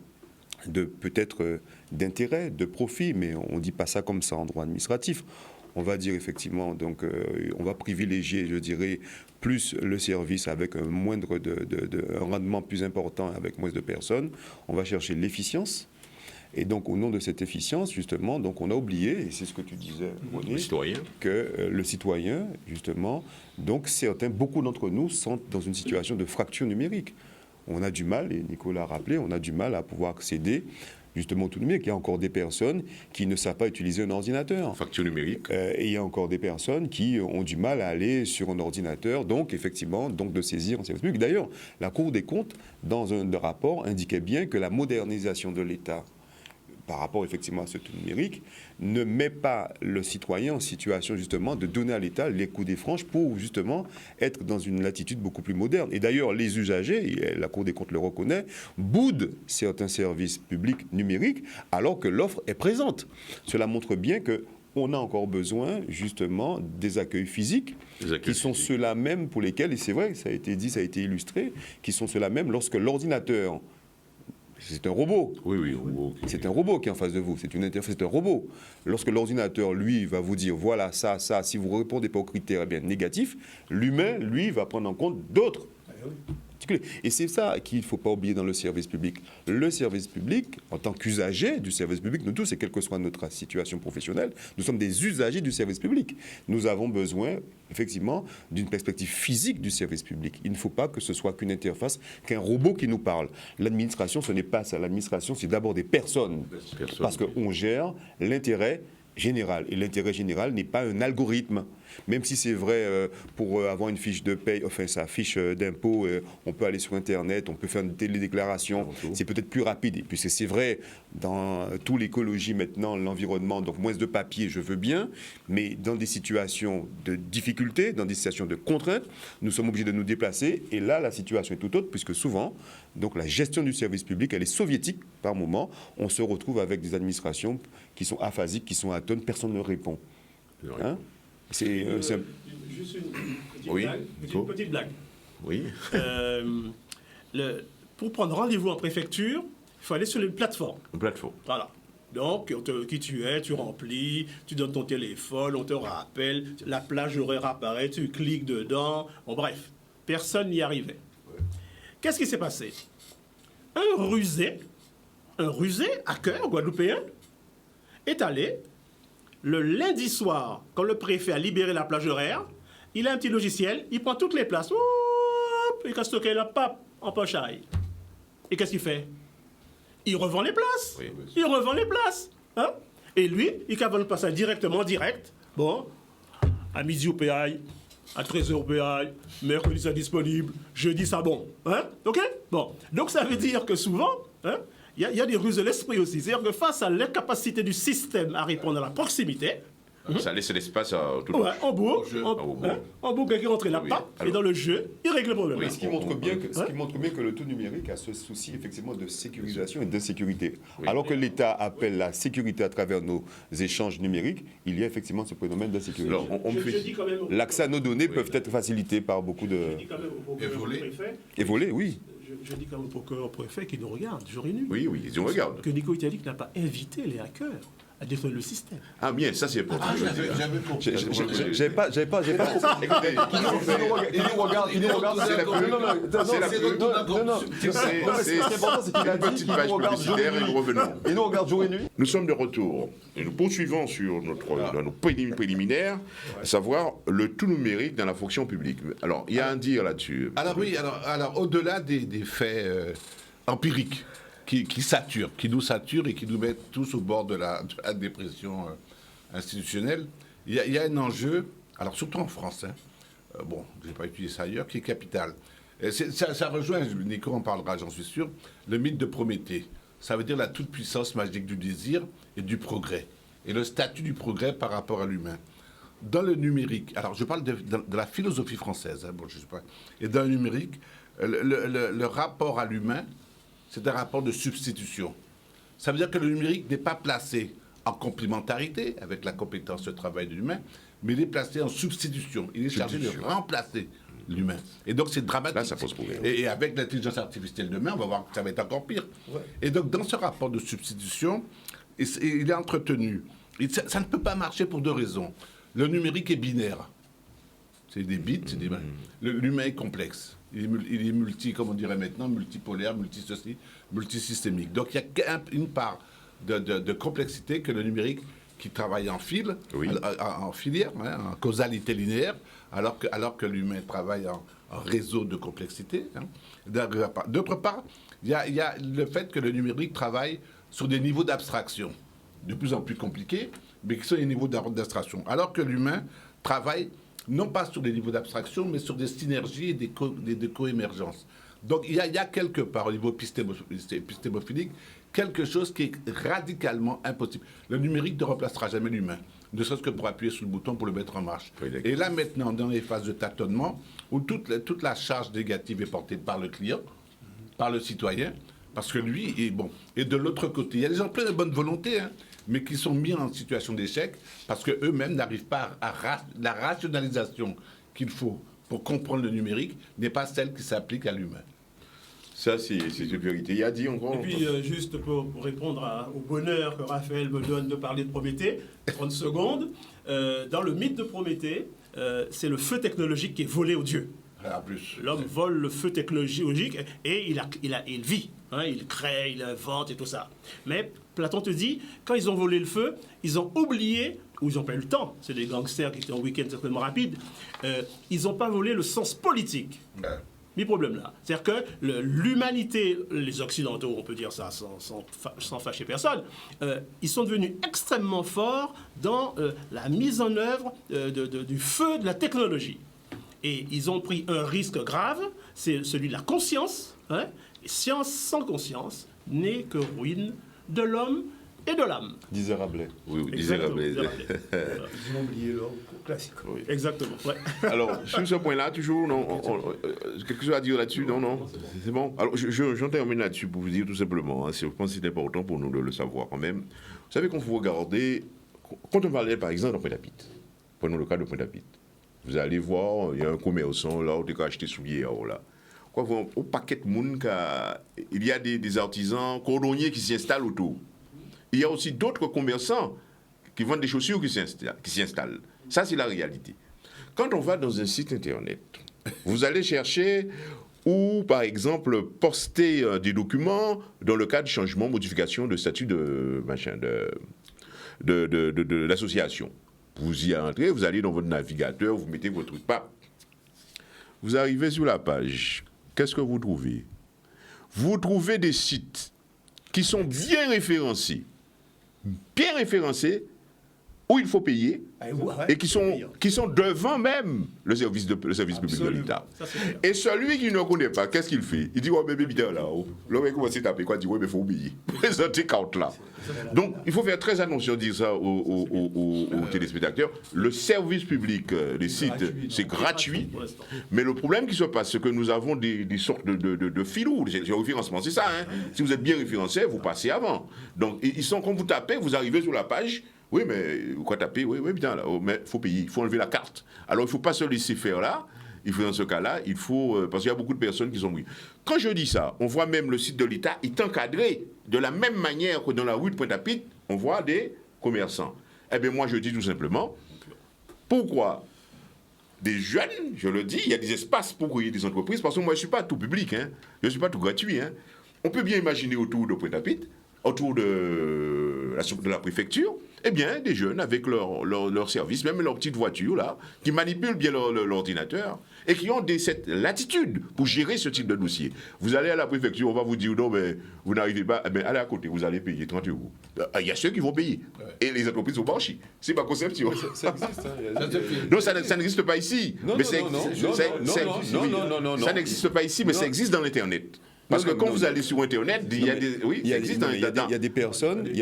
de peut-être d'intérêt, de profit, mais on ne dit pas ça comme ça en droit administratif. On va dire effectivement, donc on va privilégier, je dirais, plus le service avec un un rendement plus important avec moins de personnes. On va chercher l'efficience. Et donc, au nom de cette efficience, justement, donc on a oublié, et c'est ce que tu disais, René, que le citoyen, justement, donc beaucoup d'entre nous sont dans une situation de fracture numérique. On a du mal, et Nicolas a rappelé, on a du mal à pouvoir accéder justement au tout numérique. Il y a encore des personnes qui ne savent pas utiliser un ordinateur. Facture numérique. Et il y a encore des personnes qui ont du mal à aller sur un ordinateur, donc effectivement, de saisir un service public. D'ailleurs, la Cour des comptes, dans un rapport, indiquait bien que la modernisation de l'État par rapport effectivement à ce tout numérique, ne met pas le citoyen en situation justement de donner à l'État les coups des franches pour justement être dans une latitude beaucoup plus moderne. Et d'ailleurs, les usagers, et la Cour des comptes le reconnaît, boudent certains services publics numériques alors que l'offre est présente. Cela montre bien que on a encore besoin, justement, des accueils physiques, qui sont ceux-là même pour lesquels, et c'est vrai, ça a été dit, ça a été illustré, qui sont ceux-là même lorsque l'ordinateur, c'est un robot. Oui. C'est un robot qui est en face de vous. C'est une interface, c'est un robot. Lorsque l'ordinateur, lui, va vous dire, voilà, ça, si vous ne répondez pas aux critères négatifs, l'humain, lui, va prendre en compte d'autres. Et c'est ça qu'il ne faut pas oublier dans le service public. Le service public, en tant qu'usager du service public, nous tous, et quelle que soit notre situation professionnelle, nous sommes des usagers du service public. Nous avons besoin, effectivement, d'une perspective physique du service public. Il ne faut pas que ce soit qu'une interface, qu'un robot qui nous parle. L'administration, ce n'est pas ça. L'administration, c'est d'abord des personnes. Parce qu'on gère l'intérêt général. Et l'intérêt général n'est pas un algorithme. Même si c'est vrai, pour avoir une fiche de paye, enfin sa fiche d'impôt, on peut aller sur Internet, on peut faire une télédéclaration, c'est peut-être plus rapide. Et puis c'est vrai, dans toute l'écologie maintenant, l'environnement, donc moins de papier, je veux bien, mais dans des situations de difficulté, dans des situations de contrainte, nous sommes obligés de nous déplacer. Et là, la situation est tout autre, puisque souvent, donc la gestion du service public, elle est soviétique par moment. On se retrouve avec des administrations qui sont aphasiques, qui sont atones, personne ne répond. Hein? C'est juste une petite blague. Oui. Pour prendre rendez-vous en préfecture, il faut aller sur une plateforme. Une plateforme. Voilà. Donc, qui tu es, tu remplis, tu donnes ton téléphone, on te rappelle, la plage horaire apparaît, tu cliques dedans. Bon, bref, personne n'y arrivait. Qu'est-ce qui s'est passé? Un rusé, hacker guadeloupéen, est allé le lundi soir, quand le préfet a libéré la plage horaire, il a un petit logiciel, il prend toutes les places, il a stocké la pape en pochaille. Et qu'est-ce qu'il fait? Il revend les places. Oui. Il revend les places. Hein? Et lui, il cavale pas ça directement, direct. Bon, à midi au PAI, à 13h au PAI, mercredi c'est disponible, jeudi ça bon. Hein? OK? Bon, donc ça veut dire que souvent, hein, il y a des ruses de l'esprit aussi. C'est-à-dire que face à l'incapacité du système à répondre à la proximité, ça laisse l'espace à tout le monde. En beau, quelqu'un rentre là-bas, et dans le jeu, il règle le problème. Oui, ce qui montre bien que le tout numérique a ce souci effectivement de sécurisation et d'insécurité. Oui. Alors que l'État appelle la sécurité à travers nos échanges numériques, il y a effectivement ce phénomène d'insécurité. L'accès à nos données peuvent être facilités par beaucoup de... Et volés, oui. Je dis quand même au procureur préfet qui nous regarde jour et nuit. Oui, ils nous regardent. Que Nico Italique n'a pas invité les hackers à détruire le système. Ah bien, ça c'est important. J'avais pas compris. Écoutez, il nous regarde, c'est la pub. Non, c'est important, c'est qu'il a dit, il nous regarde jour et nuit. Il nous regarde jour et nuit. Nous sommes de retour et nous poursuivons sur nos préliminaires, à savoir le tout numérique dans la fonction publique. Alors, il y a un dire là-dessus. Alors oui, alors au-delà des faits empiriques, qui nous saturent et qui nous mettent tous au bord de la dépression institutionnelle. Il y a un enjeu, alors surtout en France, je n'ai pas utilisé ça ailleurs, qui est capital. Ça rejoint, Nico en parlera, j'en suis sûr, le mythe de Prométhée. Ça veut dire la toute-puissance magique du désir et du progrès. Et le statut du progrès par rapport à l'humain. dans le numérique, alors je parle de la philosophie française, hein, bon, je sais pas, et dans le numérique, le rapport à l'humain, c'est un rapport de substitution. Ça veut dire que le numérique n'est pas placé en complémentarité avec la compétence de travail de l'humain, mais il est placé en substitution. Il est chargé de remplacer l'humain. Et donc, c'est dramatique. Là, ça pose problème. Et avec l'intelligence artificielle demain, on va voir que ça va être encore pire. Ouais. Et donc, dans ce rapport de substitution, il est entretenu. Ça ne peut pas marcher pour deux raisons. Le numérique est binaire. C'est des bits. L'humain est complexe. Il est comme on dirait maintenant, multipolaire, multisystémique. Donc, il y a une part de complexité que le numérique qui travaille en fil, en filière, hein, en causalité linéaire, alors que l'humain travaille en réseau de complexité. Hein. D'autre part, il y a le fait que le numérique travaille sur des niveaux d'abstraction de plus en plus compliqués, mais qui sont des niveaux d'abstraction. Alors que l'humain travaille non pas sur des niveaux d'abstraction, mais sur des synergies et des coémergences. Donc il y a quelque part, au niveau épistémophilique, quelque chose qui est radicalement impossible. Le numérique ne remplacera jamais l'humain, ne serait-ce que pour appuyer sur le bouton pour le mettre en marche. Oui, et là, maintenant, dans les phases de tâtonnement, où toute la charge négative est portée par le client, par le citoyen, parce que lui est bon. Et de l'autre côté, il y a des gens pleins de bonne volonté, hein, mais qui sont mis en situation d'échec parce qu'eux-mêmes n'arrivent pas la rationalisation qu'il faut pour comprendre le numérique n'est pas celle qui s'applique à l'humain. Ça, c'est une vérité. Il y a dit encore. Et puis, juste pour répondre au bonheur que Raphaël me donne de parler de Prométhée, 30 secondes. Dans le mythe de Prométhée, c'est le feu technologique qui est volé aux dieux. L'homme vole le feu technologique et il vit. Hein, il crée, il invente et tout ça. Mais Platon te dit, quand ils ont volé le feu, ils ont oublié, ou ils n'ont pas eu le temps, c'est des gangsters qui étaient en week-end certainement rapide, ils n'ont pas volé le sens politique. Mi problème là. C'est-à-dire que l'humanité, les Occidentaux, on peut dire ça sans fâcher personne, ils sont devenus extrêmement forts dans la mise en œuvre du feu de la technologie. Et ils ont pris un risque grave, c'est celui de la conscience. Hein, et science sans conscience n'est que ruine de l'homme et de l'âme. Disait Rabelais. Oui, disait Rabelais. Ils ont oublié leur classique. Oui. Exactement. Ouais. Alors, sur ce point-là, toujours, quelque chose à dire là-dessus? Non, c'est bon. Alors, j'en termine là-dessus pour vous dire tout simplement, hein, je pense que c'est important pour nous de le savoir quand même. Vous savez qu'on faut regarder, quand on parlait par exemple de Pointe-à-Pitre, prenons le cas de Pointe-à-Pitre, vous allez voir, il y a un commerçant là où tu as acheté souliers là. Quoi, au paquet de monde, il y a des artisans cordonniers qui s'y installent autour. Il y a aussi d'autres commerçants qui vendent des chaussures qui s'y installent. Ça, c'est la réalité. Quand on va dans un site internet, vous allez chercher ou, par exemple, poster des documents dans le cas de changement, modification de statut de l'association. Vous y entrez, vous allez dans votre navigateur, vous mettez votre truc, pas. Vous arrivez sur la page. Qu'est-ce que vous trouvez? Vous trouvez des sites qui sont bien référencés, où il faut payer, et qui sont devant même le service public de l'État. Et celui qui ne connaît pas, qu'est-ce qu'il fait? Il dit, oh, bébé, bien là-haut. Le mec commence à taper quoi? Il dit, oui, mais il faut payer. Présentez compte là. Donc, il faut faire très attention à dire ça aux téléspectateurs. Le service public des sites, c'est gratuit. Mais le problème qui se passe, c'est que nous avons des sortes de filous. Le référencement, c'est ça. Hein? Si vous êtes bien référencé, vous passez avant. Donc, ils sont, quand vous tapez, vous arrivez sur la page. Oui, mais quoi taper? Oui, bien là. Mais il faut payer, il faut enlever la carte. Alors, il ne faut pas se laisser faire là. Il faut, dans ce cas-là, il faut. Parce qu'il y a beaucoup de personnes qui sont oui. Quand je dis ça, on voit même le site de l'État est encadré de la même manière que dans la rue de Pointe-à-Pitre, on voit des commerçants. Eh bien, moi, je dis tout simplement, pourquoi des jeunes, je le dis, il y a des espaces pour créer des entreprises, parce que moi, je ne suis pas tout public, hein, je ne suis pas tout gratuit. Hein. On peut bien imaginer autour de Pointe-à-Pitre, autour de la préfecture, eh bien, des jeunes avec leur service, même leur petite voiture, là, qui manipulent bien l'ordinateur et qui ont cette latitude pour gérer ce type de dossier. Vous allez à la préfecture, on va vous dire, non, mais vous n'arrivez pas, eh bien, allez à côté, vous allez payer 30 €. Il y a ceux qui vont payer. Ouais. Et les entreprises sont blanchies. C'est ma conception. Ça existe. Hein. Non, ça n'existe pas ici. Ça n'existe pas ici, mais ça existe dans l'Internet. Parce que quand vous allez sur Internet, il y a des... Oui, ça existe. Il y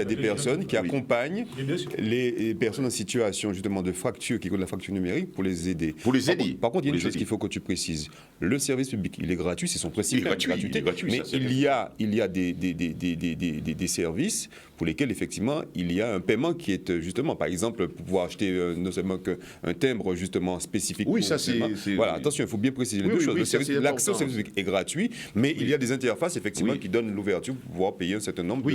a des personnes qui accompagnent les personnes en situation justement de fracture, qui ont de la fracture numérique, pour les aider. Par contre, il y a une chose qu'il faut que tu précises. Le service public, il est gratuit, c'est son principe de gratuité. Mais il y a des services pour lesquels, effectivement, il y a un paiement qui est justement, par exemple, pour pouvoir acheter non seulement un timbre justement spécifique. Oui, ça c'est... Voilà, attention, il faut bien préciser les deux choses. L'accès au service public est gratuit, mais il y a des interfaces, effectivement, qui donnent l'ouverture pour pouvoir payer un certain nombre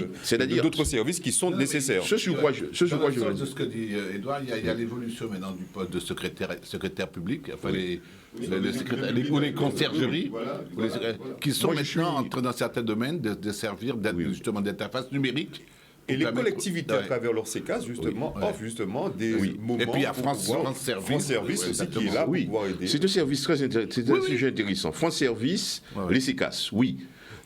d'autres services qui sont nécessaires. Ce sur quoi je veux dire. Ce que dit Edouard, il y a l'évolution maintenant du poste de secrétaire public, enfin les conciergeries, qui sont maintenant en train, dans certains domaines, de servir justement d'interface numérique. Et les collectivités, à travers leur CECAS, justement, offrent justement des moments. Et puis il y a France Service aussi qui est là pour pouvoir aider. C'est un service très intéressant, c'est un sujet intéressant. France Service, les CECAS, oui.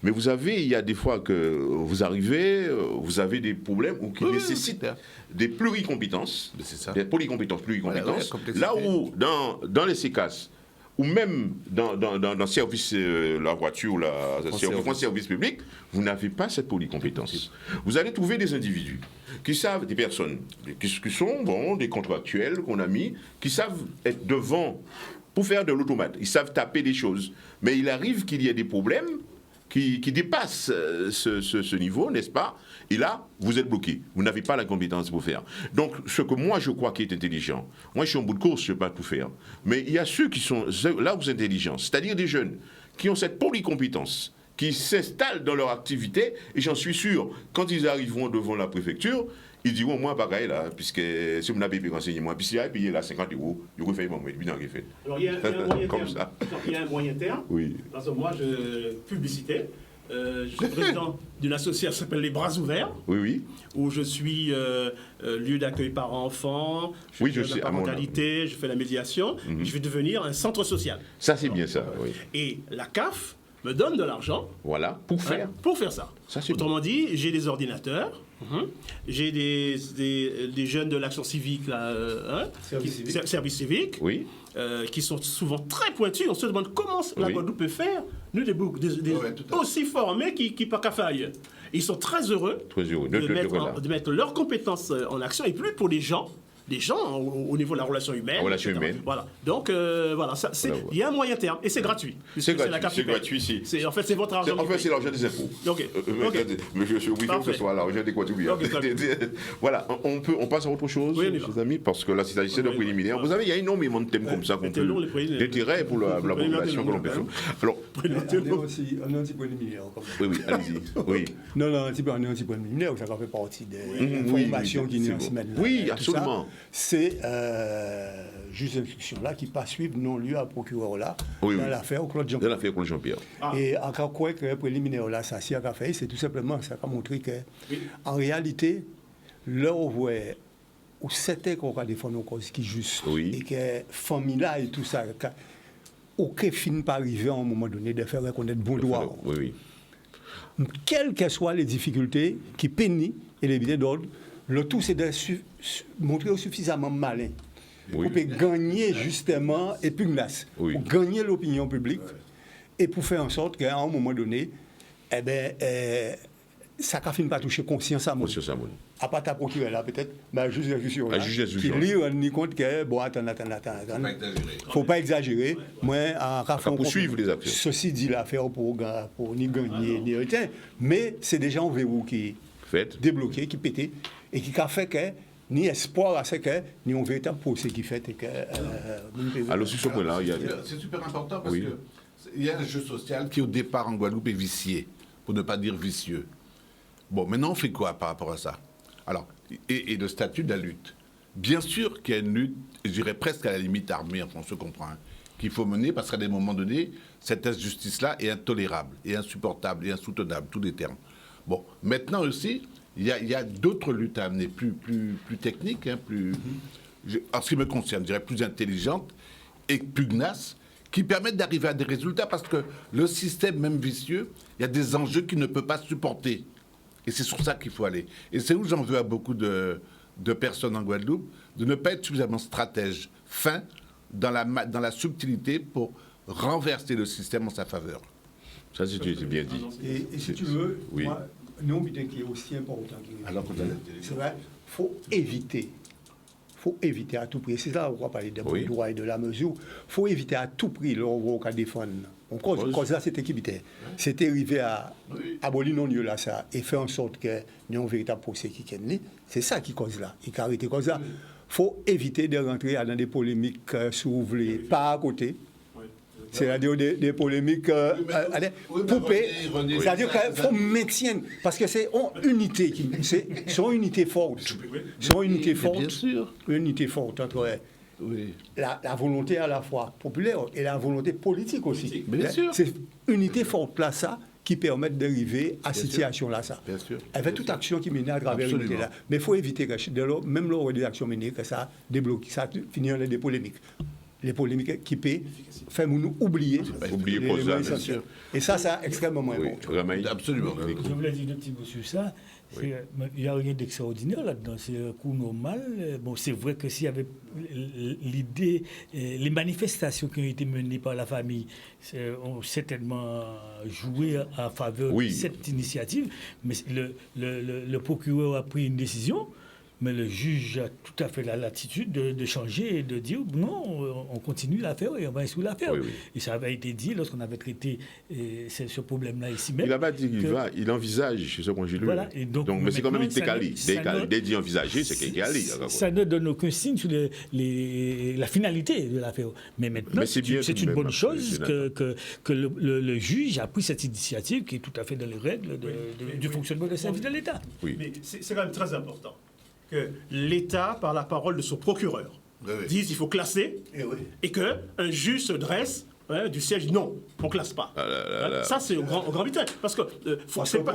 Mais il y a des fois que vous arrivez, vous avez des problèmes qui nécessitent des pluricompétences, des polycompétences, là où dans les CECAS, ou même dans le service, la voiture, France Service public, vous n'avez pas cette polycompétence. Vous allez trouver des individus qui savent, des personnes qui sont des contractuels qu'on a mis, qui savent être devant pour faire de l'automate. Ils savent taper des choses. Mais il arrive qu'il y ait des problèmes qui dépassent ce niveau, n'est-ce pas? Et là, vous êtes bloqué. Vous n'avez pas la compétence pour faire. Donc, ce que moi, je crois qui est intelligent, moi, je suis en bout de course, je ne peux pas tout faire. Mais il y a ceux qui sont là où c'est intelligent, c'est-à-dire des jeunes qui ont cette polycompétence, qui s'installent dans leur activité, et j'en suis sûr, quand ils arriveront devant la préfecture, ils diront, moi, pareil, là, puisque si vous n'avez pas renseigné, moi, puis si j'ai payé là 50 €, je vais faire mon bilan qui est fait. Alors, il y a un moyen terme. Il y a un moyen terme. Oui. Parce que moi, publicité. Je suis président d'une association qui s'appelle Les Bras Ouverts. Oui. Où je suis lieu d'accueil parents-enfants. Je fais la parentalité, je fais la médiation. Je vais devenir un centre social. Ça, c'est bien ça, oui. Et la CAF me donne de l'argent. Voilà, pour faire. Pour faire ça. Autrement dit, j'ai des ordinateurs. J'ai des jeunes de l'action civique, service civique, qui sont souvent très pointus. On se demande comment la Guadeloupe peut faire, nous, des aussi formés qui pas qu'à faille. Ils sont très heureux de mettre leurs compétences en action, et plus pour les gens au niveau de la relation humaine. Voilà. Donc, voilà, il y a un moyen terme, et c'est gratuit. C'est gratuit, En fait, c'est votre argent. En fait, c'est l'argent des impôts. Mais je suis obligé que ce soit l'argent des contribuables. Voilà, on passe à autre chose, chers amis, parce que là, c'est s'agissait d'un préliminaire. Vous savez, il y a énormément de thèmes comme ça qu'on peut... d'intérêt pour la population que l'on peut faire. Alors, on est aussi un petit préliminaire. Oui, allez-y. Oui. Non, on est un petit préliminaire, ça fait partie des informations qui nous en semaine. Oui, absolument. C'est juste l'instruction là qui passe suivre non-lieu à procureur là dans l'affaire Claude Jean-Pierre. Et encore quoi que préliminaire là, ça a fait, c'est tout simplement ça a montré que en réalité, là où c'était qu'on a défendu une cause qui est juste et que famille là et tout ça, aucun film pas arrivé à un moment donné de faire reconnaître bon droit. Quelles que soient les difficultés qui peinent et les billets d'ordre, le tout, c'est de montrer suffisamment malin pour gagner justement et pugnace, pour gagner l'opinion publique et pour faire en sorte qu'à un moment donné, ça ne finit pas toucher conscience à moi. À part ta procureur là, peut-être, juste l'exécution là, qui lit, on dit compte que, bon, attends. Faut pas exagérer. Moi, poursuivre les actions. Ceci dit, l'affaire pour ni gagner, ni rien. Mais c'est des gens verrou qui débloqués, qui pétaient, et qui a fait que ni espoir à ce que ni un véritable procès qui fait et que alors sur ce point-là, c'est super important parce que il y a un jeu social qui au départ en Guadeloupe est vicié, pour ne pas dire vicieux. Bon, maintenant on fait quoi par rapport à ça? Alors, et le statut de la lutte. Bien sûr qu'il y a une lutte, je dirais presque à la limite armée, enfin on se comprend, qu'il faut mener parce qu'à des moments donnés, cette injustice-là est intolérable, et insupportable, et insoutenable, tous les termes. Bon, maintenant aussi, il y a d'autres luttes à amener, plus techniques, en ce qui me concerne, je dirais plus intelligentes et pugnaces, qui permettent d'arriver à des résultats, parce que le système même vicieux, il y a des enjeux qu'il ne peut pas supporter. Et c'est sur ça qu'il faut aller. Et c'est où j'en veux à beaucoup de personnes en Guadeloupe, de ne pas être suffisamment stratège, fin, dans la subtilité pour renverser le système en sa faveur. Ça, c'est bien dit. Et si tu veux, moi, non, mais qui est aussi important. Alors, c'est vrai, il faut éviter à tout prix. C'est là où on va parler de droit et de la mesure. Il faut éviter à tout prix le cas défendre. On cause là, c'était qui était. C'était arrivé à abolir non-lieu là, ça, et faire en sorte qu'il y ait un véritable procès qui tienne. C'est ça qui cause là. Il faut arrêter cause là. Il faut éviter de rentrer dans des polémiques s'ouvrir pas à côté. C'est-à-dire des polémiques poupées. C'est-à-dire qu'il faut maintenir, parce que c'est une unité, c'est une unité forte. C'est une unité forte. Bien sûr. Une unité forte entre la volonté à la fois populaire et la volonté politique aussi. Bien sûr. C'est une unité forte là, ça, qui permet d'arriver à cette situation-là, ça. Bien sûr. Avec toute action qui mène à travers l'unité là. Mais il faut éviter que, même lors des actions menées, que ça débloque, ça finit dans des polémiques. Les polémiques qui paient, fait nous oublier l'élément essentiel. Et ça, c'est extrêmement important. Absolument. Je voulais dire un petit mot sur ça. Il n'y a rien d'extraordinaire là-dedans, c'est un coup normal. Bon, c'est vrai que s'il y avait l'idée, les manifestations qui ont été menées par la famille ont certainement joué en faveur de cette initiative, mais le procureur a pris une décision. Mais le juge a tout à fait la latitude de changer et de dire non, on continue l'affaire et on va exclure l'affaire. Et ça avait été dit lorsqu'on avait traité ce problème-là ici même. Il n'a pas dit il envisage ce qu'on j'ai lu. Voilà. Donc mais c'est quand même décalé. Dès dit envisager, c'est décalé. Ça ne donne aucun signe sur la finalité de l'affaire. Mais maintenant, c'est une bonne chose que le juge a pris cette initiative qui est tout à fait dans les règles du fonctionnement des services de l'État. Mais c'est quand même très important que l'État, par la parole de son procureur, dise qu'il faut classer et qu'un juge se dresse du siège, non, on ne classe pas. Ça, c'est au grand vite. Parce que c'est pas...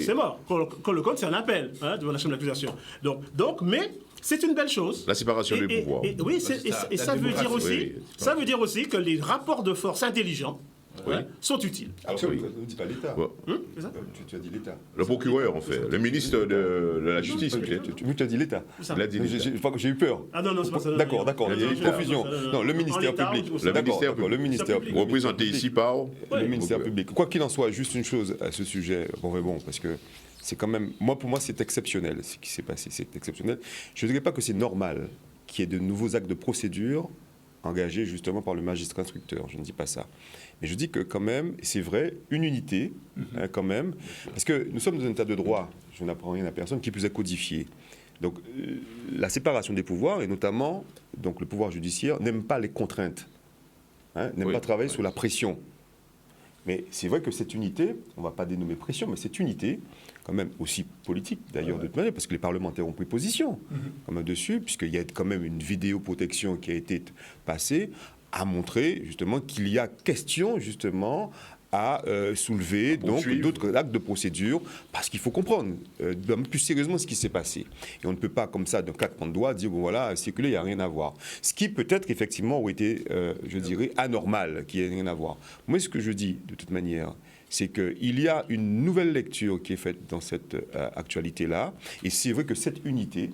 c'est mort. Quand le compte, c'est un appel devant la chambre d'accusation. Donc, mais c'est une belle chose. La séparation des pouvoirs. Oui, et ça veut dire aussi que les rapports de force intelligents sont utiles. Absolument. Ne dis pas l'État. Tu as dit l'État. Le procureur, en fait. Le ministre de la Justice, peut-être. Tu as dit l'État. Il a dit l'État. J'ai eu peur. Ah non, c'est pas ça. D'accord. Il y a eu une confusion. Non, le ministère public. Le ministère public. Représenté ici par... Le ministère public. Quoi qu'il en soit, juste une chose à ce sujet. Bon, parce que c'est quand même... Pour moi, c'est exceptionnel ce qui s'est passé. C'est exceptionnel. Je ne dirais pas que c'est normal qu'il y ait de nouveaux actes de procédure engagés justement par le magistrat instructeur. Je ne dis pas ça. Mais je dis que quand même, c'est vrai, une unité, quand même, parce que nous sommes dans un état de droit, je n'apprends rien à personne, qui plus est codifié. Donc la séparation des pouvoirs, et notamment donc, le pouvoir judiciaire, n'aime pas les contraintes, n'aime pas travailler sous la pression. Mais c'est vrai que cette unité, on ne va pas dénommer pression, mais cette unité, quand même aussi politique d'ailleurs de toute manière, parce que les parlementaires ont pris position quand même dessus, puisqu'il y a quand même une vidéoprotection qui a été passée, à montrer justement qu'il y a question justement à soulever donc d'autres actes de procédure, parce qu'il faut comprendre plus sérieusement ce qui s'est passé. Et on ne peut pas comme ça d'un claquement de doigts dire bon voilà, circuler, il n'y a rien à voir. Ce qui peut-être effectivement aurait été, je dirais, anormal, qu'il n'y ait rien à voir. Moi ce que je dis de toute manière, c'est qu'il y a une nouvelle lecture qui est faite dans cette actualité-là, et c'est vrai que cette unité,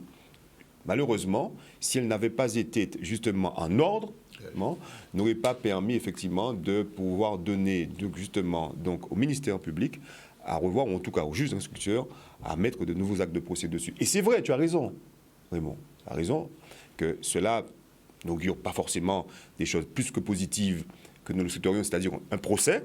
malheureusement, si elle n'avait pas été justement en ordre, n'aurait pas permis effectivement de pouvoir donner justement donc au ministère public à revoir, ou en tout cas au juge d'instructeur, à mettre de nouveaux actes de procès dessus. Et c'est vrai, tu as raison, Raymond, tu as raison, que cela n'augure pas forcément des choses plus que positives que nous le souhaiterions, c'est-à-dire un procès,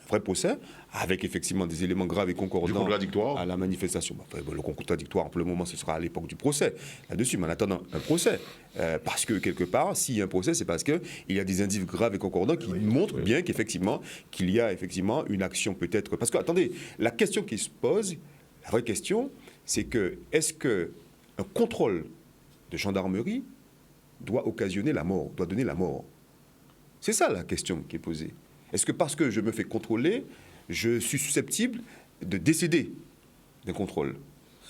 vrai procès, avec effectivement des éléments graves et concordants à la manifestation. Le contradictoire, pour le moment, ce sera à l'époque du procès, là-dessus, mais en attendant un procès. Parce que, quelque part, s'il y a un procès, c'est parce qu'il y a des indices graves et concordants qui montrent bien qu'effectivement, qu'il y a effectivement une action peut-être... Parce que, attendez, la question qui se pose, la vraie question, c'est que, est-ce qu'un contrôle de gendarmerie doit occasionner la mort, doit donner la mort? C'est ça la question qui est posée. Est-ce que parce que je me fais contrôler, je suis susceptible de décéder d'un contrôle?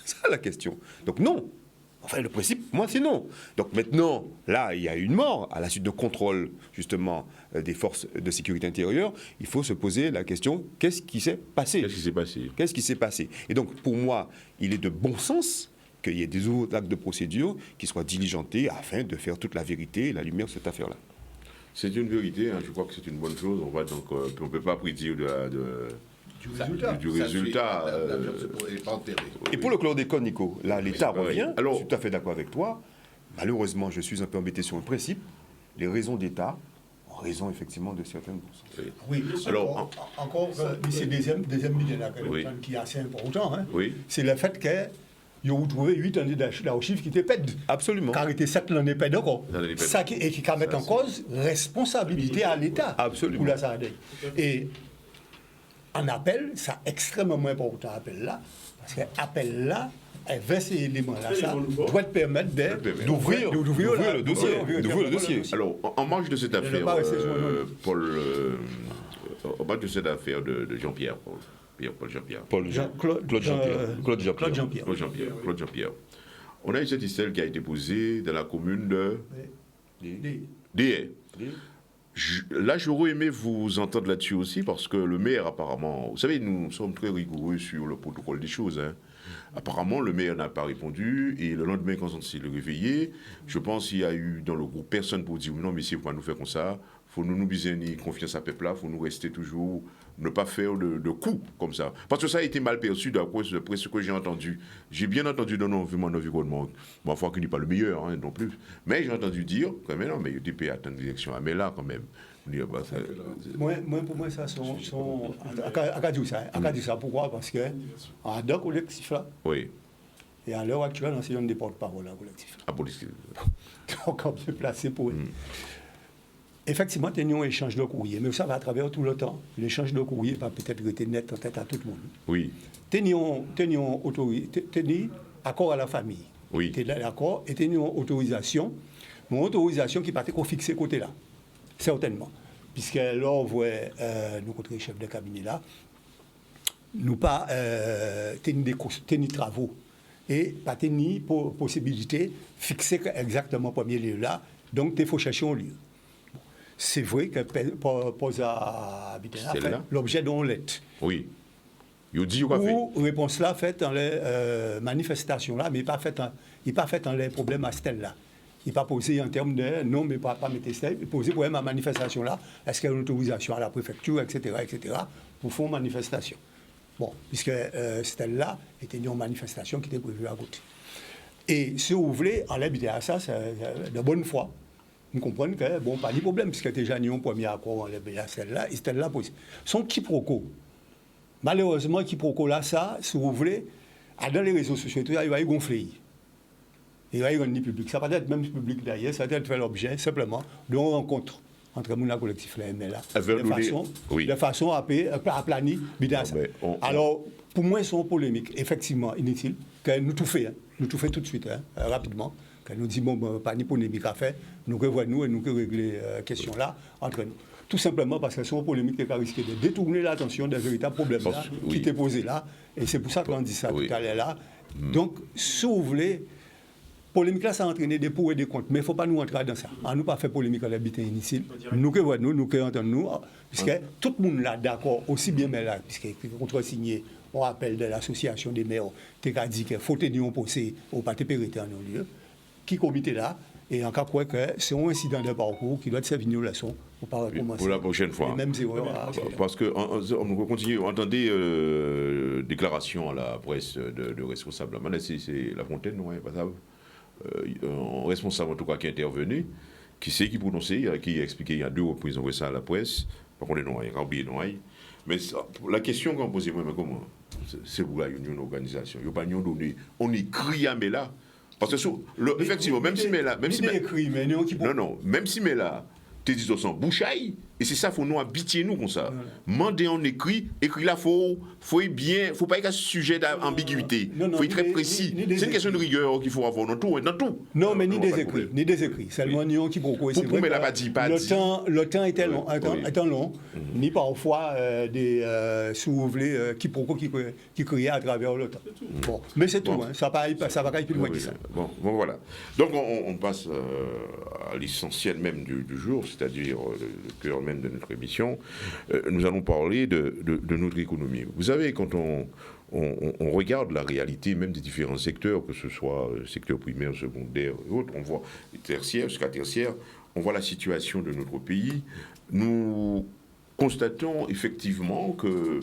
C'est ça la question. Donc non. Enfin, le principe, moi, c'est non. Donc maintenant, là, il y a une mort à la suite de contrôle, justement, des forces de sécurité intérieure. Il faut se poser la question, qu'est-ce qui s'est passé? Qu'est-ce qui s'est passé? Et donc, pour moi, il est de bon sens qu'il y ait des nouveaux actes de procédure qui soient diligentés afin de faire toute la vérité et la lumière sur cette affaire-là. C'est une vérité, je crois que c'est une bonne chose. On ne peut pas prédire du résultat. Et pour le chlordécone, Nico, là, l'État revient. Alors, je suis tout à fait d'accord avec toi. Malheureusement, je suis un peu embêté sur le principe. Les raisons d'État ont raison, effectivement, de certaines bourses. Oui, alors, encore, c'est deuxième millénaire qui est assez important. C'est le fait qu'ils ont trouvé 8 années d'archives qui étaient pèdes. Absolument. Car il était 7 l'année pèdes encore. Ça qui met en cause responsabilité à l'État. Absolument. Pour la SADC. Et en appel, c'est extrêmement important, appel là, parce que appel là, avec ces éléments-là, ça doit te permettre d'ouvrir le dossier. Alors, en marge de cette affaire, Paul, en marge de cette affaire de Jean-Pierre, Claude Jean-Pierre, on a eu cette histoire qui a été posée dans la commune de Déhay. Là, j'aurais aimé vous entendre là-dessus aussi, parce que le maire, apparemment, vous savez, nous sommes très rigoureux sur le protocole des choses. Apparemment, le maire n'a pas répondu, et le lendemain, quand on s'est réveillé, je pense qu'il y a eu dans le groupe personne pour dire non, mais c'est pour nous faire comme ça. Il faut nous biser confiance à peuple là, il faut nous rester toujours, ne pas faire de coups comme ça. Parce que ça a été mal perçu d'après ce que j'ai entendu. J'ai bien entendu dans mon environnement, bon, il qu'il n'est pas le meilleur non plus, mais j'ai entendu dire quand même, non, mais il peut attendre une direction, mais là quand même. Pour moi, ça sont ça. Pourquoi? Parce que en deux collectifs là, oui. Et à l'heure actuelle, on est des porte-parole à collectif. Donc on peut placer pour eux. Effectivement, nous avons un échange de courrier, mais ça va à travers tout le temps. L'échange de courrier va peut-être être net en tête à tout le monde. Oui. Nous avons accord à la famille. Oui. Nous avons accord et nous avons autorisation. Une autorisation qui va être fixée côté là. Certainement. Puisque là, on voit nous contre les chefs de cabinet là, nous pas tenir des travaux et pas tenir possibilité fixer exactement premier lieu là. Donc, il faut chercher un lieu. C'est vrai que Posa Abidena fait l'objet d'un lettre. Oui. Ou réponse là faite dans les manifestations là, mais pas faite dans les problèmes à Stella là. Il n'est pas posé en termes de non, mais pas mettre Stella. Il posé pour ma manifestation là. Est-ce qu'il y a une autorisation à la préfecture, etc., pour faire une manifestation. Bon, puisque Stella là était une manifestation qui était prévue à côté. Et si vous voulez, en l'habitude à ça, c'est de bonne foi. Nous comprenons que, bon, pas de problème, puisque déjà, nous avons premier accord en l'habitude à celle-là, et Stella posée. Son quiproquo. Malheureusement, quiproquo là, ça, si vous voulez, dans les réseaux sociaux, il va y gonfler. Il va y rendre public. Ça va être même public d'ailleurs, ça va être fait l'objet simplement d'une rencontre entre mon collectif là et là, de façon à planifier. Alors, pour moi, c'est une polémique effectivement inutile, que nous tout fait tout de suite, rapidement, que nous disons, bon, pas ni polémique à faire, nous revoyons nous et nous régler la question là entre nous. Tout simplement parce que c'est une polémique qui a risqué de détourner l'attention des véritables problèmes là, qui étaient posés là, et c'est pour ça qu'on dit ça tout à l'heure là. Donc, si vous voulez, polémique là, ça a entraîné des pour et des contre, mais il ne faut pas nous entrer dans ça. On nous pas fait polémique à l'habitat inutile. Nous que voyons, nous que entendons, puisque tout le monde là d'accord, aussi bien mais là, puisque contre-signé, on appelle de l'association des maires, qui a dit qu'il faut tenir un procès au parti périté en non-lieu, qui comité là, et en cas quoi que c'est un incident de parcours qui doit servir de leçon pour la prochaine fois. Parce qu'on continue, on entendait déclaration à la presse de responsables. C'est La Fontaine, non, pas ça. Un responsable en tout cas qui est intervenu, qui sait, qui prononçait, qui a expliqué il y a 2 reprises on voit ça à la presse, par contre non, il a oublié non. Mais la question qu'on posait moi, mais comment c'est pour une organisation, il n'y a pas une donné, on écrit à Mela, parce que effectivement, même si Mela, même si Mela, t'es dit son bouchaille, et c'est ça, il faut nous habituer nous comme ça. Mandez en écrit là, faut bien, faut pas être un sujet d'ambiguïté, faut être très précis. C'est une question de rigueur qu'il faut avoir dans tout. Non, mais ni des écrits, seulement ni qui beaucoup. C'est vrai le temps était long, ni parfois des si vous voulez qui criaient à travers le temps. Bon, mais c'est tout, ça va pas plus loin que ça. Bon, voilà. Donc on passe à l'essentiel même du jour, c'est-à-dire le cœur même de notre émission. Nous allons parler de notre économie. Vous savez, quand on regarde la réalité même des différents secteurs, que ce soit secteur primaire, secondaire et autres, on voit tertiaire jusqu'à tertiaire, on voit la situation de notre pays, nous constatons effectivement que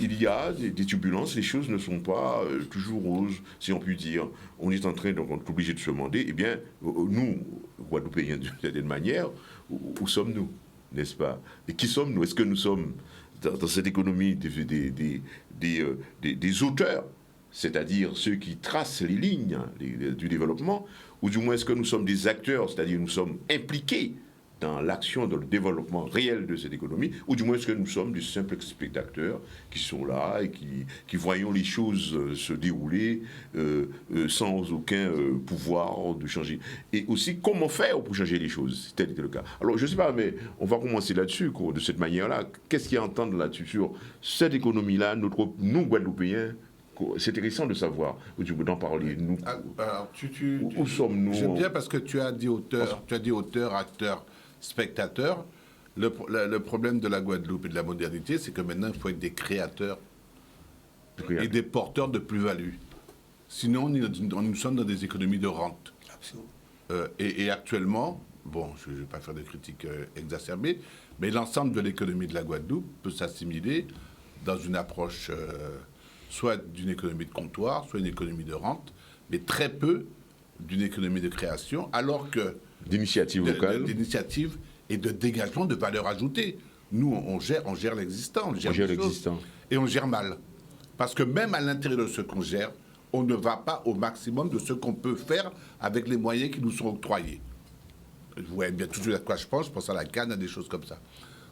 il y a des turbulences, les choses ne sont pas toujours roses, si on peut dire. On est en train, donc on est obligé de se demander, eh bien, nous, Guadeloupéens d'une certaine manière, où sommes-nous, n'est-ce pas? Et qui sommes-nous? Est-ce que nous sommes dans cette économie des auteurs, c'est-à-dire ceux qui tracent les lignes du développement, ou du moins est-ce que nous sommes des acteurs, c'est-à-dire nous sommes impliqués dans l'action, dans le développement réel de cette économie, ou du moins est-ce que nous sommes des simples spectateurs qui sont là et qui voyons les choses se dérouler sans aucun pouvoir de changer. Et aussi, comment faire pour changer les choses, si tel était le cas. Alors, je ne sais pas, mais on va commencer là-dessus, de cette manière-là. Qu'est-ce qu'il y a à entendre là-dessus sur cette économie-là, nous, Guadeloupéens? C'est intéressant de savoir, d'en parler. Nous, alors, où sommes-nous? J'aime bien parce que tu as dit auteur, acteur, spectateur. Le problème de la Guadeloupe et de la modernité, c'est que maintenant, il faut être des créateurs et des porteurs de plus-value. Sinon, nous sommes dans des économies de rente. Et actuellement, bon, je ne vais pas faire de critiques exacerbées, mais l'ensemble de l'économie de la Guadeloupe peut s'assimiler dans une approche soit d'une économie de comptoir, soit une économie de rente, mais très peu d'une économie de création, alors que d'initiative locale, d'initiative et de dégagement de valeur ajoutée. Nous, on gère l'existant, on gère l'existant, et on gère mal, parce que même à l'intérieur de ce qu'on gère, on ne va pas au maximum de ce qu'on peut faire avec les moyens qui nous sont octroyés. Vous voyez bien tout de suite à quoi je pense à la canne, à des choses comme ça.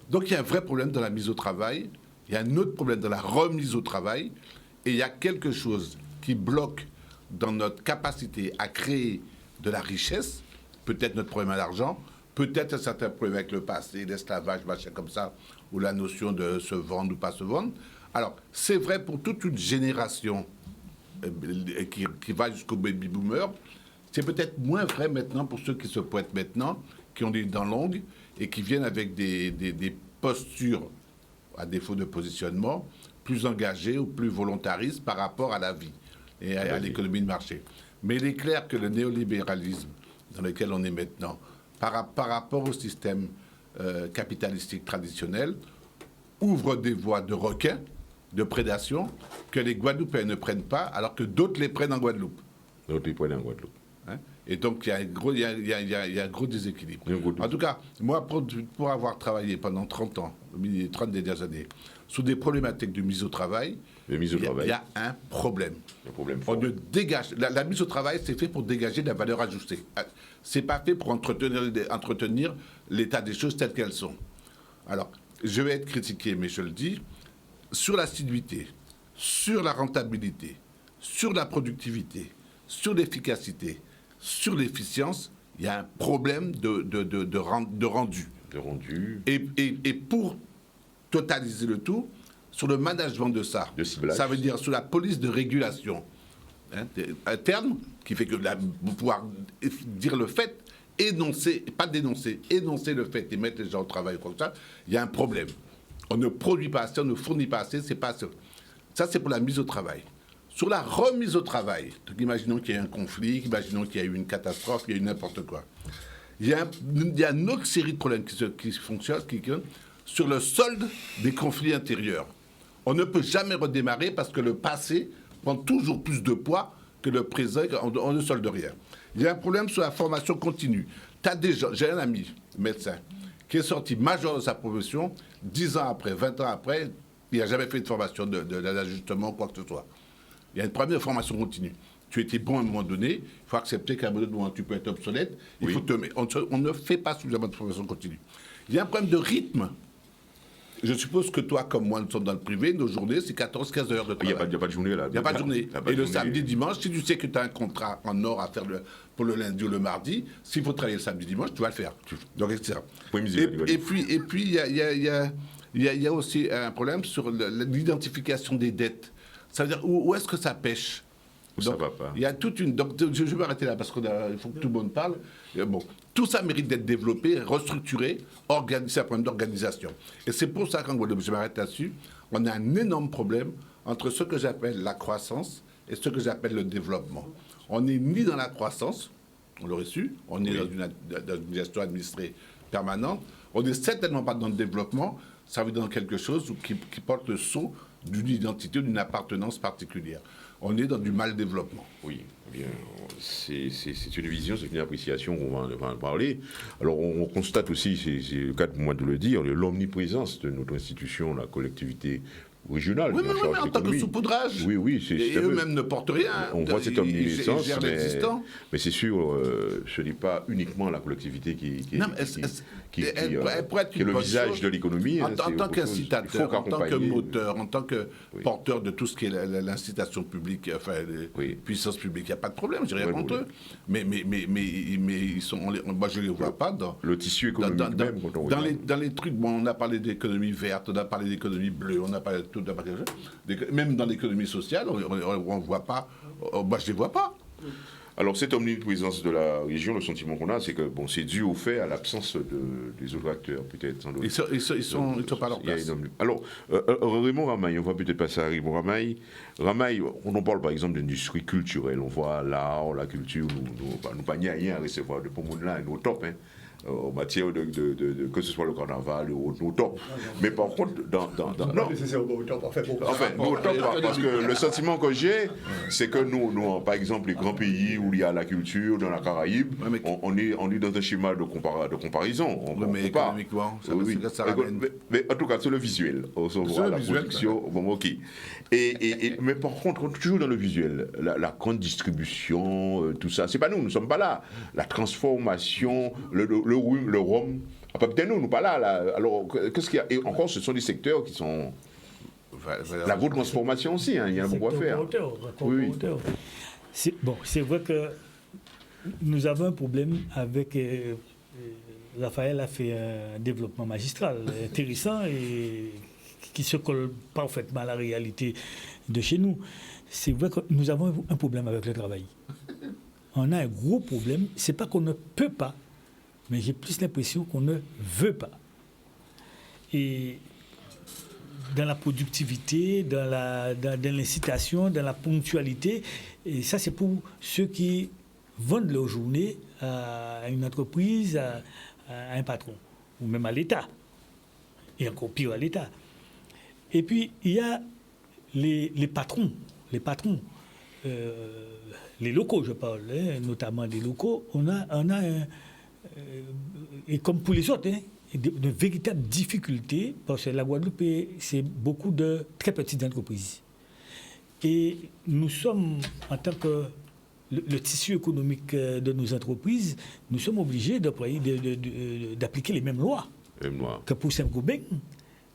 Donc il y a un vrai problème dans la mise au travail, il y a un autre problème dans la remise au travail, et il y a quelque chose qui bloque dans notre capacité à créer de la richesse, peut-être notre problème à l'argent, peut-être un certain problème avec le passé, l'esclavage, machin comme ça, ou la notion de se vendre ou pas se vendre. Alors, c'est vrai pour toute une génération qui va jusqu'au baby boomer. C'est peut-être moins vrai maintenant pour ceux qui se pointent maintenant, qui ont des dents longues et qui viennent avec des postures, à défaut de positionnement, plus engagées ou plus volontaristes par rapport à la vie et à l'économie de marché. Mais il est clair que le néolibéralisme dans lequel on est maintenant, par rapport au système capitalistique traditionnel, ouvre des voies de requin, de prédation, que les Guadeloupéens ne prennent pas, alors que d'autres les prennent en Guadeloupe. D'autres les prennent en Guadeloupe. Hein? Et donc, il y a un gros déséquilibre. En tout cas, moi, pour avoir travaillé pendant 30 ans, les 30 dernières années, sur des problématiques de mise au travail, il y a un problème. On ne dégage. La mise au travail, c'est fait pour dégager de la valeur ajoutée. C'est pas fait pour entretenir l'état des choses telles qu'elles sont. Alors, je vais être critiqué, mais je le dis, sur l'assiduité, sur la rentabilité, sur la productivité, sur l'efficacité, sur l'efficience, il y a un problème de rendu. Et pour totaliser le tout, sur le management de ça, ça veut dire sur la police de régulation interne, qui fait que vous pouvoir dire le fait, énoncer, pas dénoncer, énoncer le fait et mettre les gens au travail comme ça, il y a un problème. On ne produit pas assez, on ne fournit pas assez, c'est pas ça. Ça, c'est pour la mise au travail. Sur la remise au travail, donc imaginons qu'il y ait un conflit, imaginons qu'il y a eu une catastrophe, il y a eu n'importe quoi. Il y a une autre série de problèmes qui fonctionnent, sur le solde des conflits intérieurs. On ne peut jamais redémarrer parce que le passé prend toujours plus de poids que le présent, on ne solde rien. Il y a un problème sur la formation continue. J'ai un ami, médecin, qui est sorti major de sa profession, 10 ans après, 20 ans après, il n'a jamais fait de formation d'ajustement, quoi que ce soit. Il y a une première formation continue. Tu étais bon à un moment donné, il faut accepter qu'à un moment donné, tu peux être obsolète. On ne fait pas suffisamment de formation continue. Il y a un problème de rythme. Je suppose que toi, comme moi, nous sommes dans le privé, nos journées, c'est 14-15 heures de travail. Il n'y a pas de journée, là. Il n'y a pas de journée. Et le samedi, dimanche, si tu sais que tu as un contrat en or à faire pour le lundi ou le mardi, s'il faut travailler le samedi, dimanche, tu vas le faire. Donc, etc. Et puis, il y a aussi un problème sur l'identification des dettes. Ça veut dire, où est-ce que ça pêche? Ça va pas. Il y a toute une... Donc, je vais m'arrêter là, parce qu'il faut que tout le monde parle. Bon, tout ça mérite d'être développé, restructuré, c'est un problème d'organisation. Et c'est pour ça qu'en Guadeloupe, je m'arrête là-dessus, on a un énorme problème entre ce que j'appelle la croissance et ce que j'appelle le développement. On n'est ni dans la croissance, on l'aurait su. On est dans une gestion administrée permanente. On n'est certainement pas dans le développement. Ça veut dire dans quelque chose qui porte le sceau d'une identité, d'une appartenance particulière. On est dans du mal-développement. Oui, bien, c'est une vision, c'est une appréciation qu'on va en parler. Alors, on constate aussi, c'est le cas pour moi de le dire, l'omniprésence de notre institution, la collectivité régionale. Oui, mais en tant que saupoudrage. Oui, et eux-mêmes ne portent rien. On voit cette omniprésence, mais c'est sûr, ce n'est pas uniquement la collectivité qui est le visage de l'économie. En tant qu'incitateur, en tant que moteur, en tant que porteur de tout ce qui est l'incitation publique, enfin, les puissances publiques, il n'y a pas de problème, je n'ai rien contre eux. Mais ils sont, moi, je ne les vois pas dans le tissu économique même. Dans les trucs, bon, on a parlé d'économie verte, on a parlé d'économie bleue, on a parlé de tout. Même dans l'économie sociale, on ne voit pas. Moi, je ne les vois pas. Alors, cette omniprésence de la région, le sentiment qu'on a, c'est que bon, c'est dû au fait à l'absence des autres acteurs, peut-être, sans doute. Ils sont pas à leur place. Alors, Raymond Ramaille, on voit peut-être passer à Raymond Ramaille. Ramaille, on en parle par exemple d'industrie culturelle. On voit l'art, la culture, nous pas rien à recevoir de pour là, nous au top, hein. En matière que ce soit le carnaval ou au top. Mais par contre, non. Enfin, nous au top, parce que le sentiment que j'ai, c'est que nous, par exemple, les grands pays où il y a la culture, dans la Caraïbe, on est dans un schéma de comparaison. Mais économiquement, ça ramène. Mais en tout cas, c'est le visuel. La production, bon, ok. Mais par contre, toujours dans le visuel, la grande distribution, tout ça, c'est pas nous ne sommes pas là. La transformation, le rhum, peut-être nous pas là. Alors, qu'est-ce qu'il y a? Et encore, ce sont des secteurs qui sont... La grande transformation aussi, hein, il y a beaucoup à faire. Oui. C'est vrai que nous avons un problème avec... Raphaël a fait un développement magistral, intéressant et qui se colle parfaitement à la réalité de chez nous. C'est vrai que nous avons un problème avec le travail. On a un gros problème. C'est pas qu'on ne peut pas, mais j'ai plus l'impression qu'on ne veut pas. Et dans la productivité, dans l'incitation, dans la ponctualité, et ça c'est pour ceux qui vendent leur journée à une entreprise, à un patron, ou même à l'État, et encore pire à l'État. Et puis il y a les patrons, les locaux, je parle, hein, notamment les locaux. On a et comme pour les autres, hein, de véritables difficultés, parce que la Guadeloupe, c'est beaucoup de très petites entreprises. Et nous sommes, en tant que le tissu économique de nos entreprises, nous sommes obligés d'appliquer les mêmes lois que pour Saint-Gobain,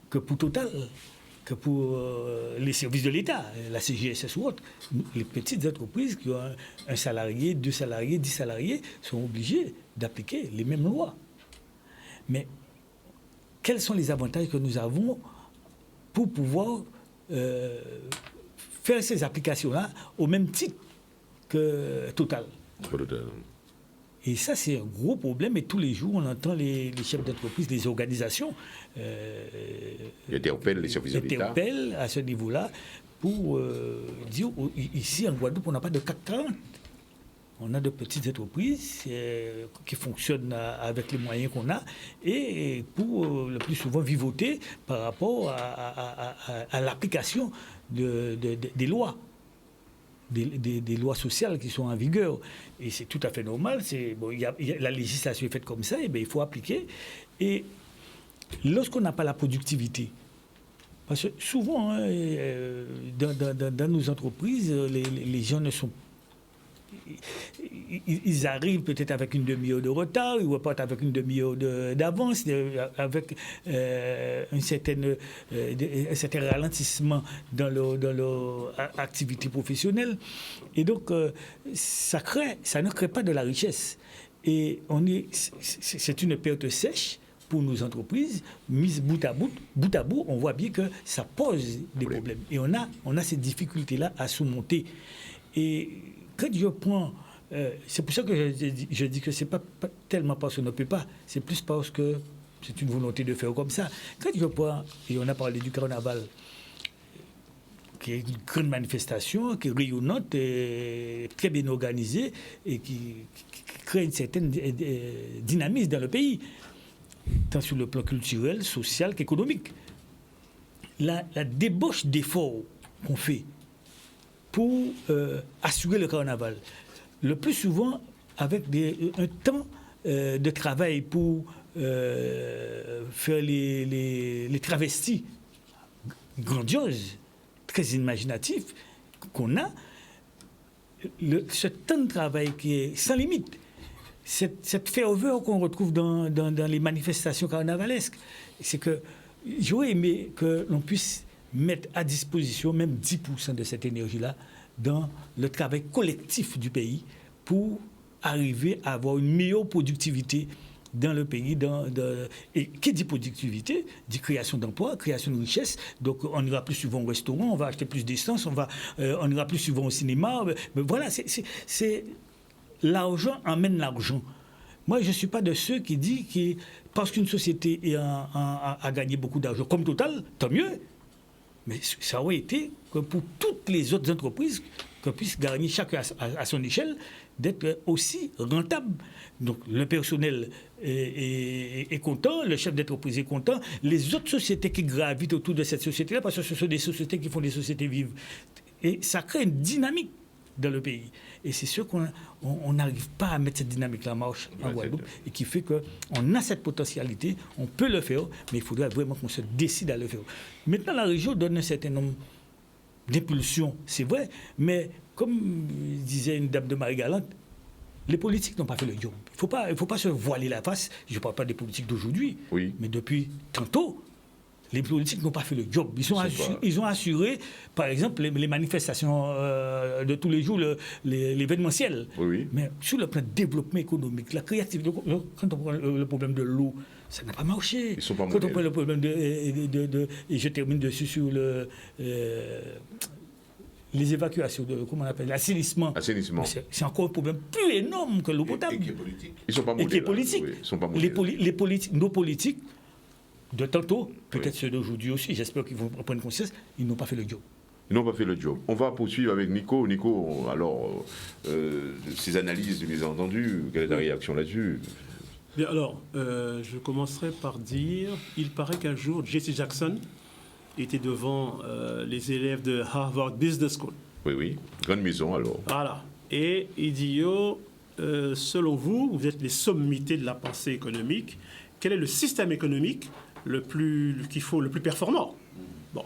que pour Total, que pour les services de l'État, la CGSS ou autres. Les petites entreprises qui ont un salarié, 2 salariés, 10 salariés, sont obligées d'appliquer les mêmes lois. Mais quels sont les avantages que nous avons pour pouvoir faire ces applications-là au même titre que Total? Et ça, c'est un gros problème. Et tous les jours, on entend les chefs d'entreprise, les organisations interpellent les services de l'État. Interpellent à ce niveau-là pour dire, ici en Guadeloupe, on n'a pas de CAC 40. On a de petites entreprises qui fonctionnent avec les moyens qu'on a et pour le plus souvent vivoter par rapport à l'application des lois. Des lois sociales qui sont en vigueur. Et c'est tout à fait normal. La législation est faite comme ça, et bien, il faut appliquer. Et lorsqu'on n'a pas la productivité, parce que souvent, hein, dans nos entreprises, les gens ne sont pas... Ils arrivent peut-être avec une demi-heure de retard, ils repartent avec une demi-heure d'avance, avec un certain ralentissement dans leur activité professionnelle. Et donc, ça ne crée pas de la richesse. Et c'est une perte sèche pour nos entreprises, mises bout à bout, on voit bien que ça pose des problèmes. Et on a ces difficultés-là à surmonter. Et quand je prends... c'est pour ça que je dis que ce n'est pas tellement parce qu'on ne peut pas, c'est plus parce que c'est une volonté de faire comme ça. Quand je prends, et on a parlé du carnaval, qui est une grande manifestation, qui est rayonnante, très bien organisée, et qui crée une certaine dynamisme dans le pays, tant sur le plan culturel, social qu'économique. La débauche d'efforts qu'on fait pour assurer le carnaval, le plus souvent avec un temps de travail pour faire les travestis grandioses, très imaginatifs qu'on a, ce temps de travail qui est sans limite, cette ferveur qu'on retrouve dans les manifestations carnavalesques, c'est que j'aurais aimé que l'on puisse mettre à disposition même 10% de cette énergie-là dans le travail collectif du pays pour arriver à avoir une meilleure productivité dans le pays. Et qui dit productivité dit création d'emplois, création de richesses. Donc on ira plus souvent au restaurant, on va acheter plus d'essence, on ira plus souvent au cinéma. Mais voilà, c'est l'argent emmène l'argent. Moi, je ne suis pas de ceux qui disent que parce qu'une société a gagné beaucoup d'argent, comme Total, tant mieux. Mais ça aurait été que pour toutes les autres entreprises, qu'on puisse gagner chacun à son échelle, d'être aussi rentable. Donc le personnel est content, le chef d'entreprise est content, les autres sociétés qui gravitent autour de cette société-là, parce que ce sont des sociétés qui font des sociétés vives. Et ça crée une dynamique dans le pays. Et c'est sûr qu'on n'arrive pas à mettre cette dynamique-là en marche en Guadeloupe, et qui fait qu'on a cette potentialité, on peut le faire, mais il faudrait vraiment qu'on se décide à le faire. Maintenant, la région donne un certain nombre d'impulsions, c'est vrai, mais comme disait une dame de Marie-Galante, les politiques n'ont pas fait le job. Il ne faut pas se voiler la face. Je ne parle pas des politiques d'aujourd'hui, mais depuis tantôt, les politiques n'ont pas fait le job. Ils ont assuré, par exemple, les manifestations de tous les jours, l'événementiel. Oui. Mais sur le plan de développement économique, la créativité, quand on prend le problème de l'eau, ça n'a pas marché. Ils sont pas quand on prend le problème et je termine dessus sur les évacuations, comment on appelle, l'assainissement. C'est encore un problème plus énorme que l'eau potable. Et qui est politique. Ils sont pas modèles. Et qui est politique. Ils sont pas modèles. Nos politiques, de tantôt, peut-être ceux d'aujourd'hui aussi, j'espère qu'ils vont prendre conscience, ils n'ont pas fait le job. Ils n'ont pas fait le job. On va poursuivre avec Nico. Nico, alors, ces analyses, bien entendu, quelle est ta réaction là-dessus? Bien, alors, je commencerai par dire, il paraît qu'un jour, Jesse Jackson était devant les élèves de Harvard Business School. Oui, grande maison alors. Voilà. Et il dit, selon vous, vous êtes les sommités de la pensée économique, quel est le système économique le plus performant? Bon.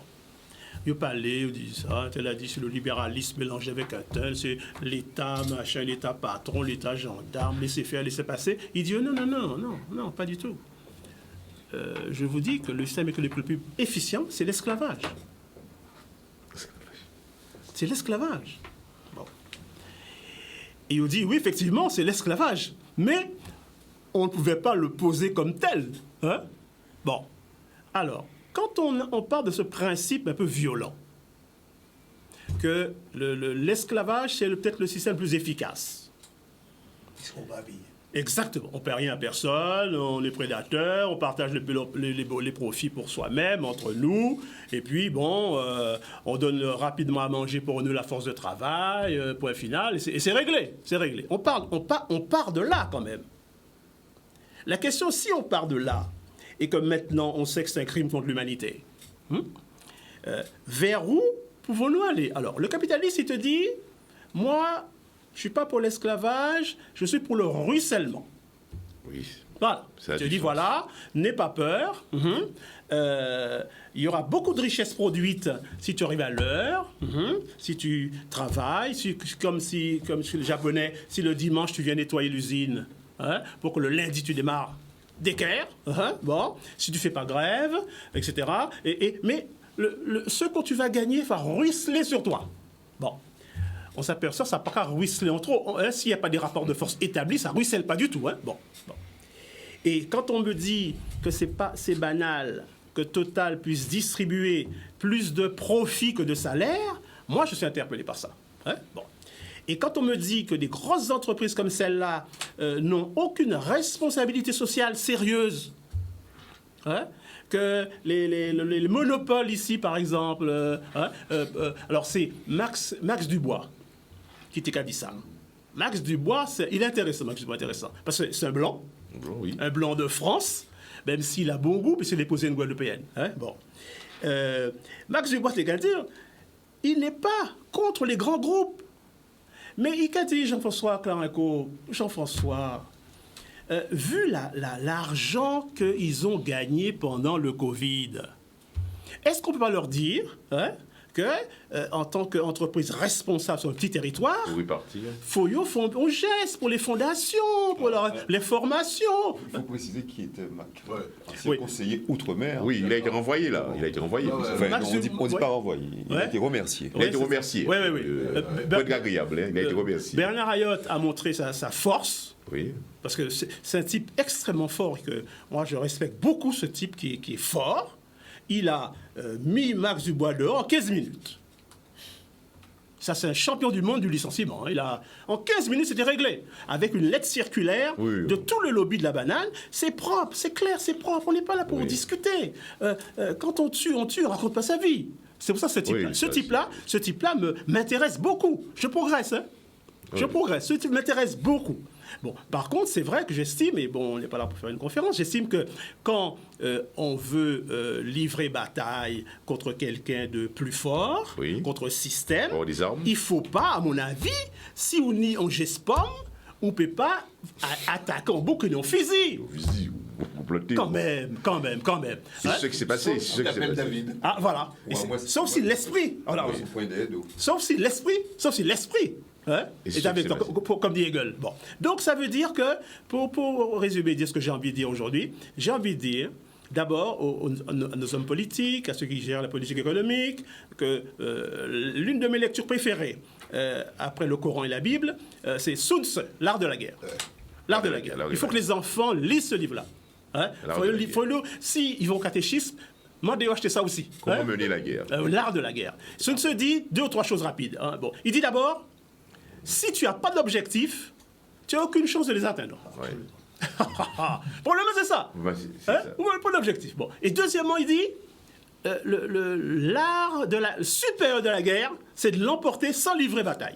Il parlait, il dit ça, tel a dit c'est le libéralisme mélangé avec un tel, c'est l'État machin, l'État patron, l'État gendarme, laissez faire, laissez passer. Il dit non, pas du tout. Je vous dis que le système économique le plus efficient, c'est l'esclavage. C'est l'esclavage. Bon. Et il dit, oui, effectivement, c'est l'esclavage. Mais on ne pouvait pas le poser comme tel. Hein? Bon. Alors, quand on parle de ce principe un peu violent, que l'esclavage, c'est peut-être le système le plus efficace. Exactement. On ne paie rien à personne, on est prédateurs, on partage les profits pour soi-même, entre nous, et puis, bon, on donne rapidement à manger pour nous la force de travail, point final, et c'est réglé, c'est réglé. On part de là, quand même. La question, si on part de là, et que maintenant on sait que c'est un crime contre l'humanité, vers où pouvons-nous aller? Alors, le capitaliste, il te dit, moi, je ne suis pas pour l'esclavage, je suis pour le ruissellement. Oui. Voilà. Je te dis, voilà, n'aie pas peur. Il y aura beaucoup de richesses produites si tu arrives à l'heure, si tu travailles, comme chez les Japonais, si le dimanche tu viens nettoyer l'usine, pour que le lundi tu démarres d'équerre, bon, si tu ne fais pas grève, etc. Mais ce que tu vas gagner va ruisseler sur toi. Bon. On s'aperçoit que ça n'a pas qu'à ruisseler en trop. S'il n'y a pas des rapports de force établis, ça ne ruisselle pas du tout. Bon. Et quand on me dit que c'est banal que Total puisse distribuer plus de profits que de salaires, moi, je suis interpellé par ça. Bon. Et quand on me dit que des grosses entreprises comme celle-là n'ont aucune responsabilité sociale sérieuse, que les monopoles ici, par exemple, alors c'est Max Dubois qui dit ça. Max Dubois, il est intéressant, Max Dubois intéressant. Parce que c'est un blanc, un blanc de France, même s'il a bon goût, puisqu'il est posé une Guadeloupéenne. Hein? Bon. Max Dubois, c'est qu'à dire, il n'est pas contre les grands groupes. Mais il a dit, Jean-François Clarenco, Jean-François, vu l'argent qu'ils ont gagné pendant le Covid, est-ce qu'on ne peut pas leur dire qu'en tant qu'entreprise responsable sur un petit territoire, il faut un geste pour les fondations, pour les formations. Il faut préciser qui était Mac. C'est conseiller outre-mer. Oui, il a été renvoyé là. Il a été renvoyé. On ne dit pas renvoyé. Il a été remercié. Il a été remercié. Oui. Pas agréable, il a été remercié. Bernard Ayotte a montré sa force. Oui. Parce que c'est un type extrêmement fort. Que moi, je respecte beaucoup ce type qui est fort. Il a mis Max Dubois dehors en 15 minutes. Ça, c'est un champion du monde du licenciement. En 15 minutes, c'était réglé. Avec une lettre circulaire de tout le lobby de la banane. C'est propre, c'est clair, c'est propre. On n'est pas là pour discuter. Quand on tue, on raconte pas sa vie. C'est pour ça que ce type-là m'intéresse beaucoup. Je progresse, hein. Je progresse. Ce type m'intéresse beaucoup. Bon, par contre, c'est vrai que j'estime, et bon, on n'est pas là pour faire une conférence, j'estime que quand on veut livrer bataille contre quelqu'un de plus fort, contre le système, il ne faut pas, à mon avis, si on y en gespom, on ne peut pas attaquer en boucle et en fusil. Quand même. C'est ce qui s'est passé. Ah, voilà. Sauf si l'esprit... Sauf si l'esprit... est avec toi, comme dit Hegel. Bon. Donc, ça veut dire que, pour résumer, dire ce que j'ai envie de dire aujourd'hui, j'ai envie de dire, d'abord, à nos hommes politiques, à ceux qui gèrent la politique économique, que l'une de mes lectures préférées, après le Coran et la Bible, c'est Sun Tzu, l'art de la guerre. L'art de la guerre. Il faut que les enfants lisent ce livre-là. S'ils vont au catéchisme, moi, j'ai acheté ça aussi. Comment mener la guerre. L'art de la guerre. Sun Tzu dit 2 ou 3 choses rapides. Bon. Il dit d'abord, si tu n'as pas d'objectif, tu n'as aucune chance de les atteindre. Pour le moment, c'est ça. Pas d'objectif. Bon. Et deuxièmement, il dit, l'art supérieur de la guerre, c'est de l'emporter sans livrer bataille.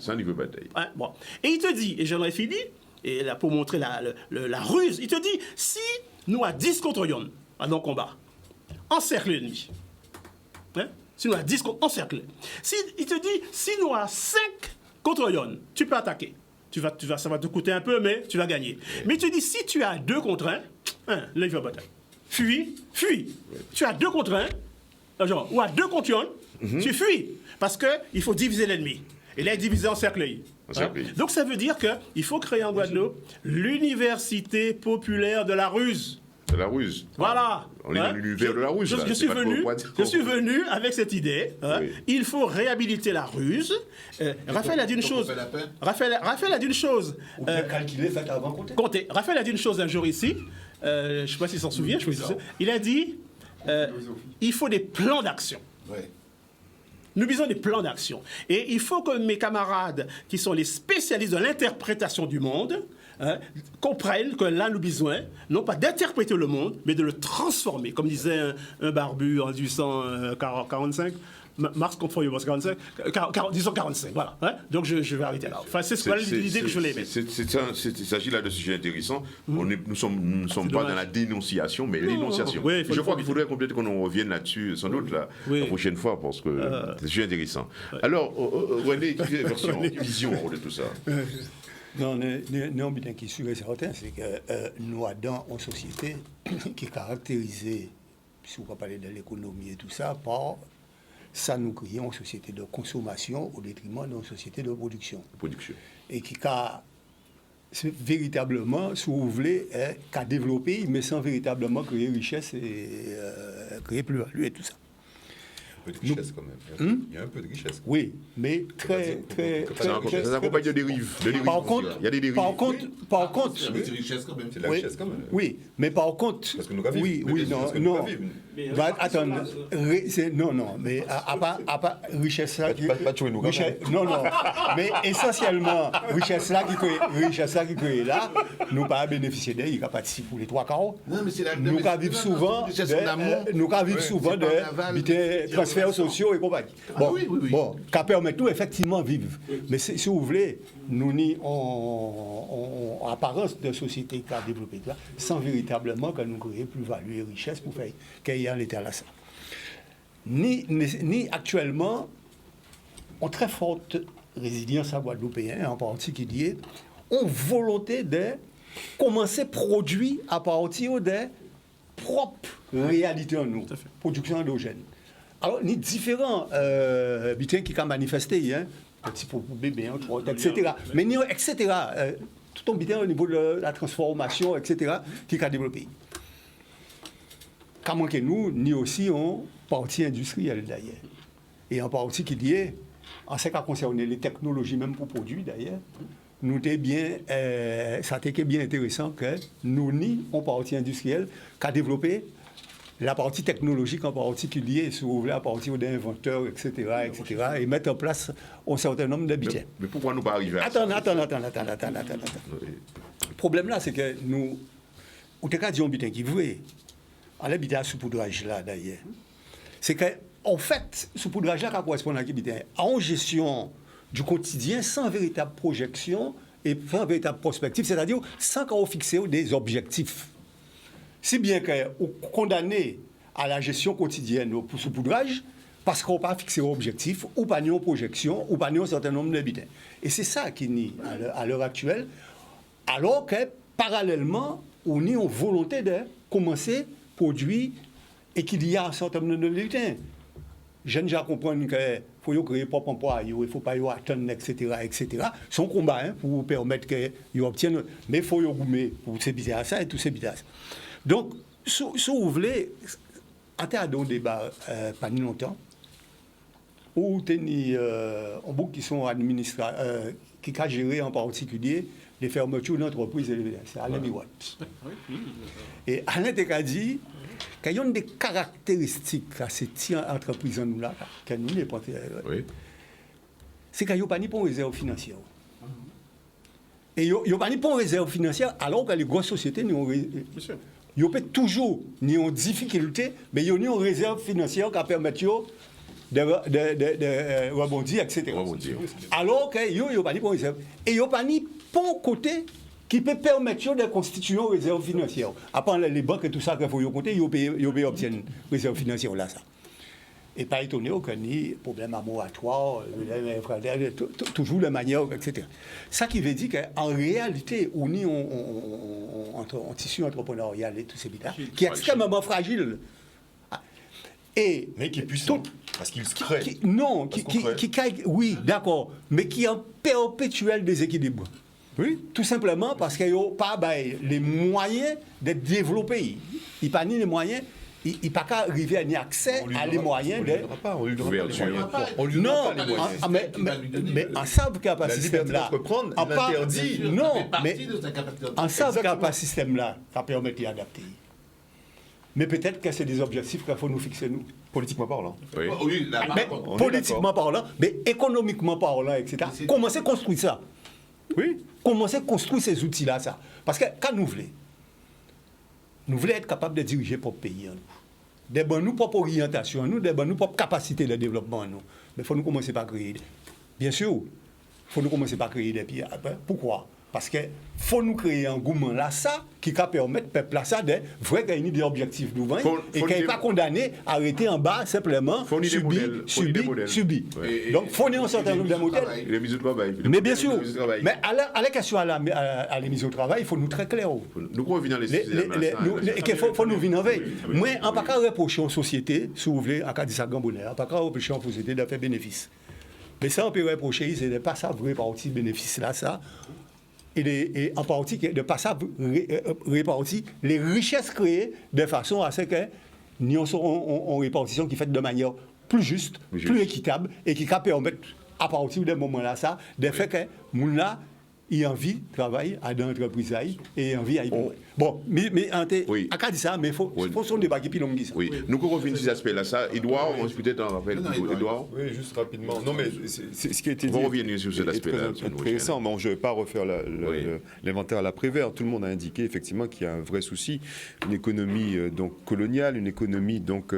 Bon. Et il te dit, et j'en ai fini, et là, pour montrer la ruse, il te dit, si nous à 10 contre Yon, à nos combats, encercle l'ennemi. Si nous à 10 contre encercle. Il te dit, si nous à 5 contre Yon, tu peux attaquer. Ça va te coûter un peu, mais tu vas gagner. Mais tu dis, si tu as 2 contre 1, là, il va bataille. Fuis. Tu as 2 contre 1, ou à 2 contre Yon, tu fuis. Parce qu'il faut diviser l'ennemi. Et là, il est divisé en cercueil. Donc, ça veut dire qu'il faut créer en Guadeloupe l'université populaire de la ruse. De la ruse. Voilà. On est dans l'univers de la ruse. Je suis venu avec cette idée. Il faut réhabiliter la ruse. Raphaël a dit une chose. Raphaël a dit une chose. Calculer, faites avant compter. Raphaël a dit une chose un jour ici. Je ne sais pas s'il s'en souvient. Il a dit il faut des plans d'action. Nous besoin des plans d'action. Et il faut que mes camarades, qui sont les spécialistes de l'interprétation du monde, comprennent que là, nous avons besoin, non pas d'interpréter le monde, mais de le transformer. Comme disait un barbu en 1845, Marx contre Feuillot, 1845, voilà. Donc je vais arrêter là. Enfin, c'est l'idée que je voulais mettre. Il s'agit là de sujets intéressants. Nous ne sommes pas dans la dénonciation, mais l'énonciation. Je crois qu'il faudrait qu'on revienne là-dessus, sans doute, la prochaine fois, parce que c'est un sujet intéressant. Alors, René, quelle vision de tout ça? Non, bien qui est certain, c'est que nous avons une société qui est caractérisée, si on va parler de l'économie et tout ça, par ça nous créons une société de consommation au détriment d'une société de production. Et qui a véritablement, si vous voulez, qu'a développé, mais sans véritablement créer richesse et créer plus-value et tout ça. Un peu de richesse quand même. Il y a un peu de richesse. Oui, mais très. Ça accompagne de dérives. Par contre, il y a des dérives. Par contre. C'est la richesse quand même. C'est la richesse quand même. Oui, mais par contre. Parce que nous avons vécu. Oui, non. Attends, non, mais à part richesse là qui. Pas tuer nous. Non, mais essentiellement, richesse là qui crée là, nous pas bénéficier d'elle, il n'y a pas de pour les 3 quarts. Non, mais c'est la. Nous vivons souvent de transferts sociaux et compagnie. Bon, bon, qui permet tout effectivement vivre. Mais si vous voulez, nous ni en apparence de société qui a développé ça, sans véritablement que nous créions plus-value et richesse pour faire qu'il y ait l'état là ça. Ni actuellement, en très forte résilience à Guadeloupéen, en particulier, ont volonté de commencer à produire à partir des propres réalités en nous, production endogène. Alors, ni différents bitins qui ont manifesté, hein, petit pour bébé, etc. Mais ni, etc. Tout un bitin au niveau de la transformation, etc., qui a développé. Comment que nous, ni aussi en partie industrielle d'ailleurs. Et en partie qui dit, en ce qui concerne les technologies même pour produire d'ailleurs, nous était bien, ça était bien intéressant que nous ni en partie industrielle qu'a développé la partie technologique en particulier, si vous voulez, à partir d'inventeurs, etc., et mettre en place un certain nombre d'habitants. Mais pourquoi nous pas arriver à ça? Attends. Le problème là, c'est que nous, ou t'es qu'à dire un habitant qui veut, à l'habitat saupoudrage là d'ailleurs, c'est que en fait, saupoudrage là, ça correspond à l'habitat en gestion du quotidien sans véritable projection et sans véritable prospective, c'est-à-dire sans qu'on fixe des objectifs. Si bien qu'on condamné à la gestion quotidienne pour saupoudrage, parce qu'on n'a pas fixé d'objectif, ou pas de projection, ou pas de un certain nombre d'habitants. Et c'est ça qui nie à l'heure actuelle, alors que parallèlement, on a une volonté de commencer à produire et qu'il y a un certain nombre d'habitants. Je ne comprends qu'il faut créer propre emploi, il ne faut pas y attendre, etc. C'est un combat hein, pour permettre qu'ils obtiennent, mais il faut y gommer pour s'habiter à ça et tout s'habiter à ça. Donc, si vous voulez, en termes de débat, pas ni longtemps, où il y a qui sont administrés, qui ont géré en particulier les fermetures d'entreprises, c'est Alain Miwat. Et Alain a dit qu'il y a des caractéristiques à cette entreprise en nous là, que nous n'est pas. C'est qu'il n'y a pas ni pour réserve financière. Et il n'y a pas ni pour réserve financière alors que les grosses sociétés n'ont ils ont toujours ni en difficulté, mais ils ont une réserve financière qui permet de rebondir, etc. Alors qu'ils n'ont pas ni pour réserve. Et ils n'ont pas ni pour côté qui peut permettre de constituer une réserve financière. Après les banques et tout ça qu'il faut y compter, ils peuvent obtenir une réserve financière là. Ça. Et pas étonné aucun problème à moratoire, toujours de manière, etc. Ça qui veut dire qu'en réalité, on est en tissu entrepreneurial et tout ces bidons, qui est extrêmement fragile. Et mais qui est puissant, parce qu'il se crée. Oui, d'accord, mais qui est en perpétuel déséquilibre. Oui, tout simplement parce qu'il n'y a pas les moyens de développer. Il n'y a pas ni les moyens. Il n'y a pas qu'à arriver à un accès à les moyens de... On lui donnera pas les moyens. Mais en savent qu'il n'y a pas ce système-là. On l'interdit. Non, mais en savent qu'il n'y a pas ce système-là qui permet d'y adapter. Mais peut-être que c'est des objectifs qu'il faut nous fixer, nous. Politiquement parlant. Oui, politiquement parlant, mais économiquement parlant, etc. Commencez à construire ça. Oui, commencez à construire ces outils-là, ça. Parce que quand nous voulons être capables de diriger notre pays. Des bonnes propres orientations, des bonnes propres capacités de développement. Mais il faut nous commencer par créer. Bien sûr, il faut nous commencer par créer des pays. Pourquoi? Parce qu'il faut nous créer un gouvernement là, ça, qui va permettre au peuple là, ça, de vrai qu'il y ait des objectifs nouveaux et qu'il n'est pas condamné à arrêter en bas simplement, subir. Donc, il faut un certain nombre de modèles. Mais bien sûr, mais à la question à la mise au travail, il faut nous très clair. Nous revenons les il faut nous venir en veille. Moi, on ne peut pas reprocher aux sociétés, si vous voulez, en cas de ça, Gambonnet, on ne peut pas reprocher aux sociétés de faire bénéfice. Mais ça, on peut reprocher, c'est de ne pas savoir partie bénéfice là, ça. Et en partie de ne pas répartir les richesses créées de façon à ce que nous avons une répartition qui est faite de manière plus juste, plus équitable et qui va permettre, à partir de ce moment-là, ça, de faire que nous il a envie de travailler à l'entreprise et envie à y vivre. Bon, mais oui. à cas de ça, mais il faut son débat qui est plus long. Oui, nous revenons sur ces aspects-là. Ça, Edouard, on peut-être en rappel. Edouard. Oui, juste rapidement. Non, mais c'est ce qui a été dit. On revient sur cet aspect-là. Intéressant. Bon, je ne vais pas refaire l'inventaire à l'après-vert. Tout le monde a indiqué effectivement qu'il y a un vrai souci, une économie donc coloniale, une économie donc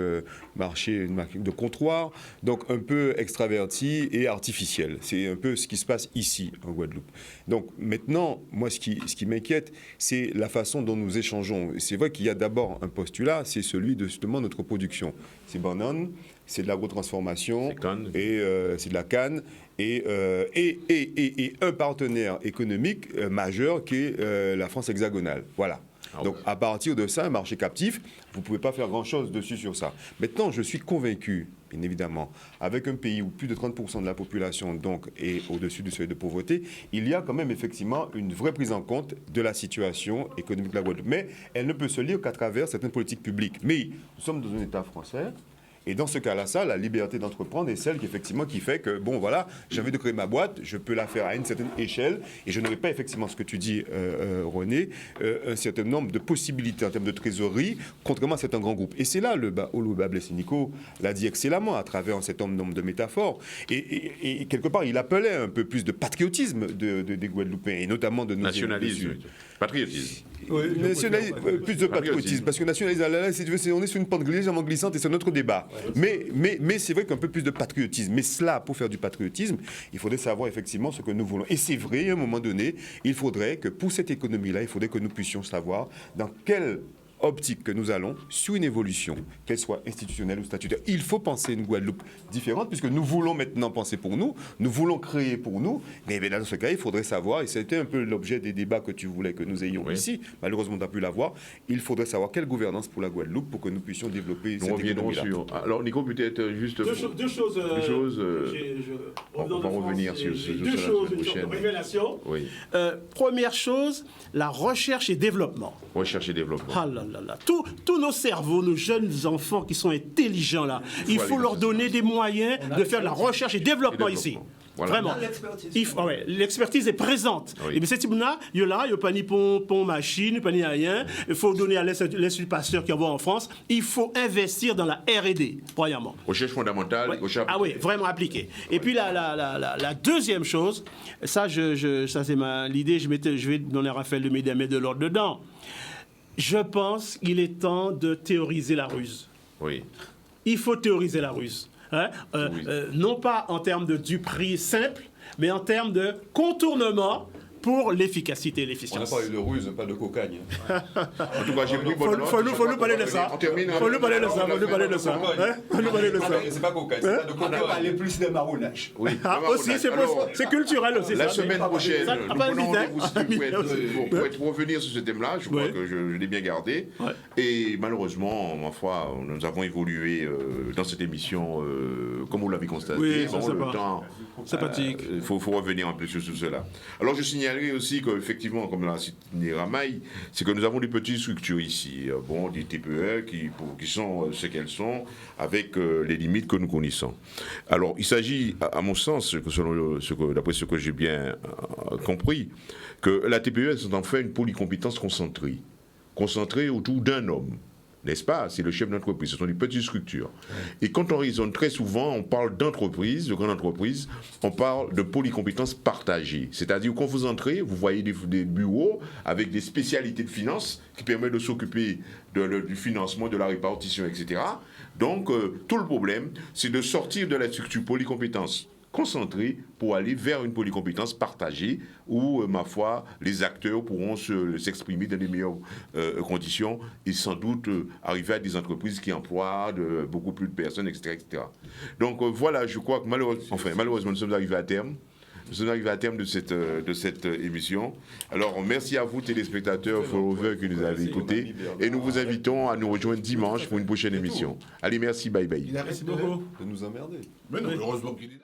marché de comptoir, donc un peu extravertie et artificielle. C'est un peu ce qui se passe ici en Guadeloupe. Donc maintenant, moi, ce qui m'inquiète, c'est la façon dont nous échangeons. C'est vrai qu'il y a d'abord un postulat, c'est celui de justement notre production. C'est banane, c'est de l'agrotransformation, et c'est de la canne, et un partenaire économique majeur qui est la France hexagonale. Voilà. Donc, à partir de ça, un marché captif, vous ne pouvez pas faire grand-chose dessus sur ça. Maintenant, je suis convaincu, bien évidemment, avec un pays où plus de 30% de la population donc, est au-dessus du seuil de pauvreté, il y a quand même effectivement une vraie prise en compte de la situation économique de la Guadeloupe. Mais elle ne peut se lire qu'à travers certaines politiques publiques. Mais nous sommes dans un État français. Et dans ce cas-là, la liberté d'entreprendre est celle qui fait que, bon, voilà, j'ai envie de créer ma boîte, je peux la faire à une certaine échelle, et je n'aurai pas effectivement ce que tu dis, René, un certain nombre de possibilités en termes de trésorerie, contrairement à certains grands groupes. Et c'est là le bas blessé. Nico l'a dit excellemment à travers un certain nombre de métaphores. Et quelque part, il appelait un peu plus de patriotisme des Guadeloupéens, et notamment de nos nationalisme. Patriotisme. Plus de patriotisme, parce que nationalisme, là, si tu veux, on est sur une pente légèrement glissante et c'est notre débat. Mais c'est vrai qu'un peu plus de patriotisme. Mais cela, pour faire du patriotisme, il faudrait savoir effectivement ce que nous voulons. Et c'est vrai, à un moment donné, il faudrait que pour cette économie-là, il faudrait que nous puissions savoir dans quelle optique que nous allons sur une évolution, qu'elle soit institutionnelle ou statutaire. Il faut penser une Guadeloupe différente, puisque nous voulons maintenant penser pour nous voulons créer pour nous, mais dans ce cas, il faudrait savoir, et c'était un peu l'objet des débats que tu voulais que nous ayons ici, malheureusement, tu n'as pu l'avoir, il faudrait savoir quelle gouvernance pour la Guadeloupe pour que nous puissions développer cette économie-là. Alors, Nico, peut-être juste... Deux choses. On va revenir sur deux choses, une révélation. Oui. Première chose, la recherche et développement. Recherche et développement. Ah là là là. Tous nos cerveaux, nos jeunes enfants qui sont intelligents là, il faut leur donner des moyens de faire de la recherche et développement ici. Voilà. Vraiment. L'expertise est présente. Oui. Et bien, ces types-là, il n'y a pas ni pont machine, pas ni rien. Il faut donner à l'Institut Pasteur qui y a en France. Il faut investir dans la R&D, premièrement. Recherche fondamentale. Ouais. Ah oui, vraiment appliquée. Et puis, la deuxième chose, ça c'est l'idée, je vais donner à Raphaël de Médé de l'ordre dedans. Je pense qu'il est temps de théoriser la ruse. Oui. Il faut théoriser la ruse. Non pas en termes du prix simple, mais en termes de contournement pour l'efficacité et l'efficience. On a parlé de ruse, pas de cocagne. En tout cas, j'ai pris bonne note. Faut nous parler de ça. Faut nous parler de ça. C'est pas cocagne, c'est pas de cocagne. On va parler plus de marronnage. Oui. Aussi, c'est culturel aussi. La semaine prochaine, nous prenons rendez-vous pour revenir sur ce thème-là. Je crois que je l'ai bien gardé. Et malheureusement, ma foi, nous avons évolué dans cette émission, comme vous l'avez constaté. Oui, le temps sympathique. Il faut revenir un peu sur cela. Alors, je signalerai aussi qu'effectivement, comme l'a cité Ramaï, c'est que nous avons des petites structures ici, des TPE qui sont ce qu'elles sont, avec les limites que nous connaissons. Alors, il s'agit, à mon sens, d'après ce que j'ai bien compris, que la TPE, c'est en fait une polycompétence concentrée autour d'un homme. N'est-ce pas? C'est le chef d'entreprise, ce sont des petites structures. Et quand on raisonne très souvent, on parle d'entreprise, de grande entreprise, on parle de polycompétences partagées. C'est-à-dire quand vous entrez, vous voyez des bureaux avec des spécialités de finance qui permettent de s'occuper du financement, de la répartition, etc. Donc, tout le problème, c'est de sortir de la structure polycompétence concentrée pour aller vers une polycompétence partagée où, ma foi, les acteurs pourront s'exprimer dans les meilleures conditions et sans doute arriver à des entreprises qui emploient beaucoup plus de personnes, etc. etc. Donc voilà, je crois que malheureusement, nous sommes arrivés à terme. Nous sommes arrivés à terme de cette émission. Alors, merci à vous, téléspectateurs, followers qui nous avez écoutés. Et nous vous invitons à nous rejoindre dimanche pour une prochaine émission. Allez, merci, bye bye. Il a décidé de nous emmerder. Mais non, heureusement qu'il est là.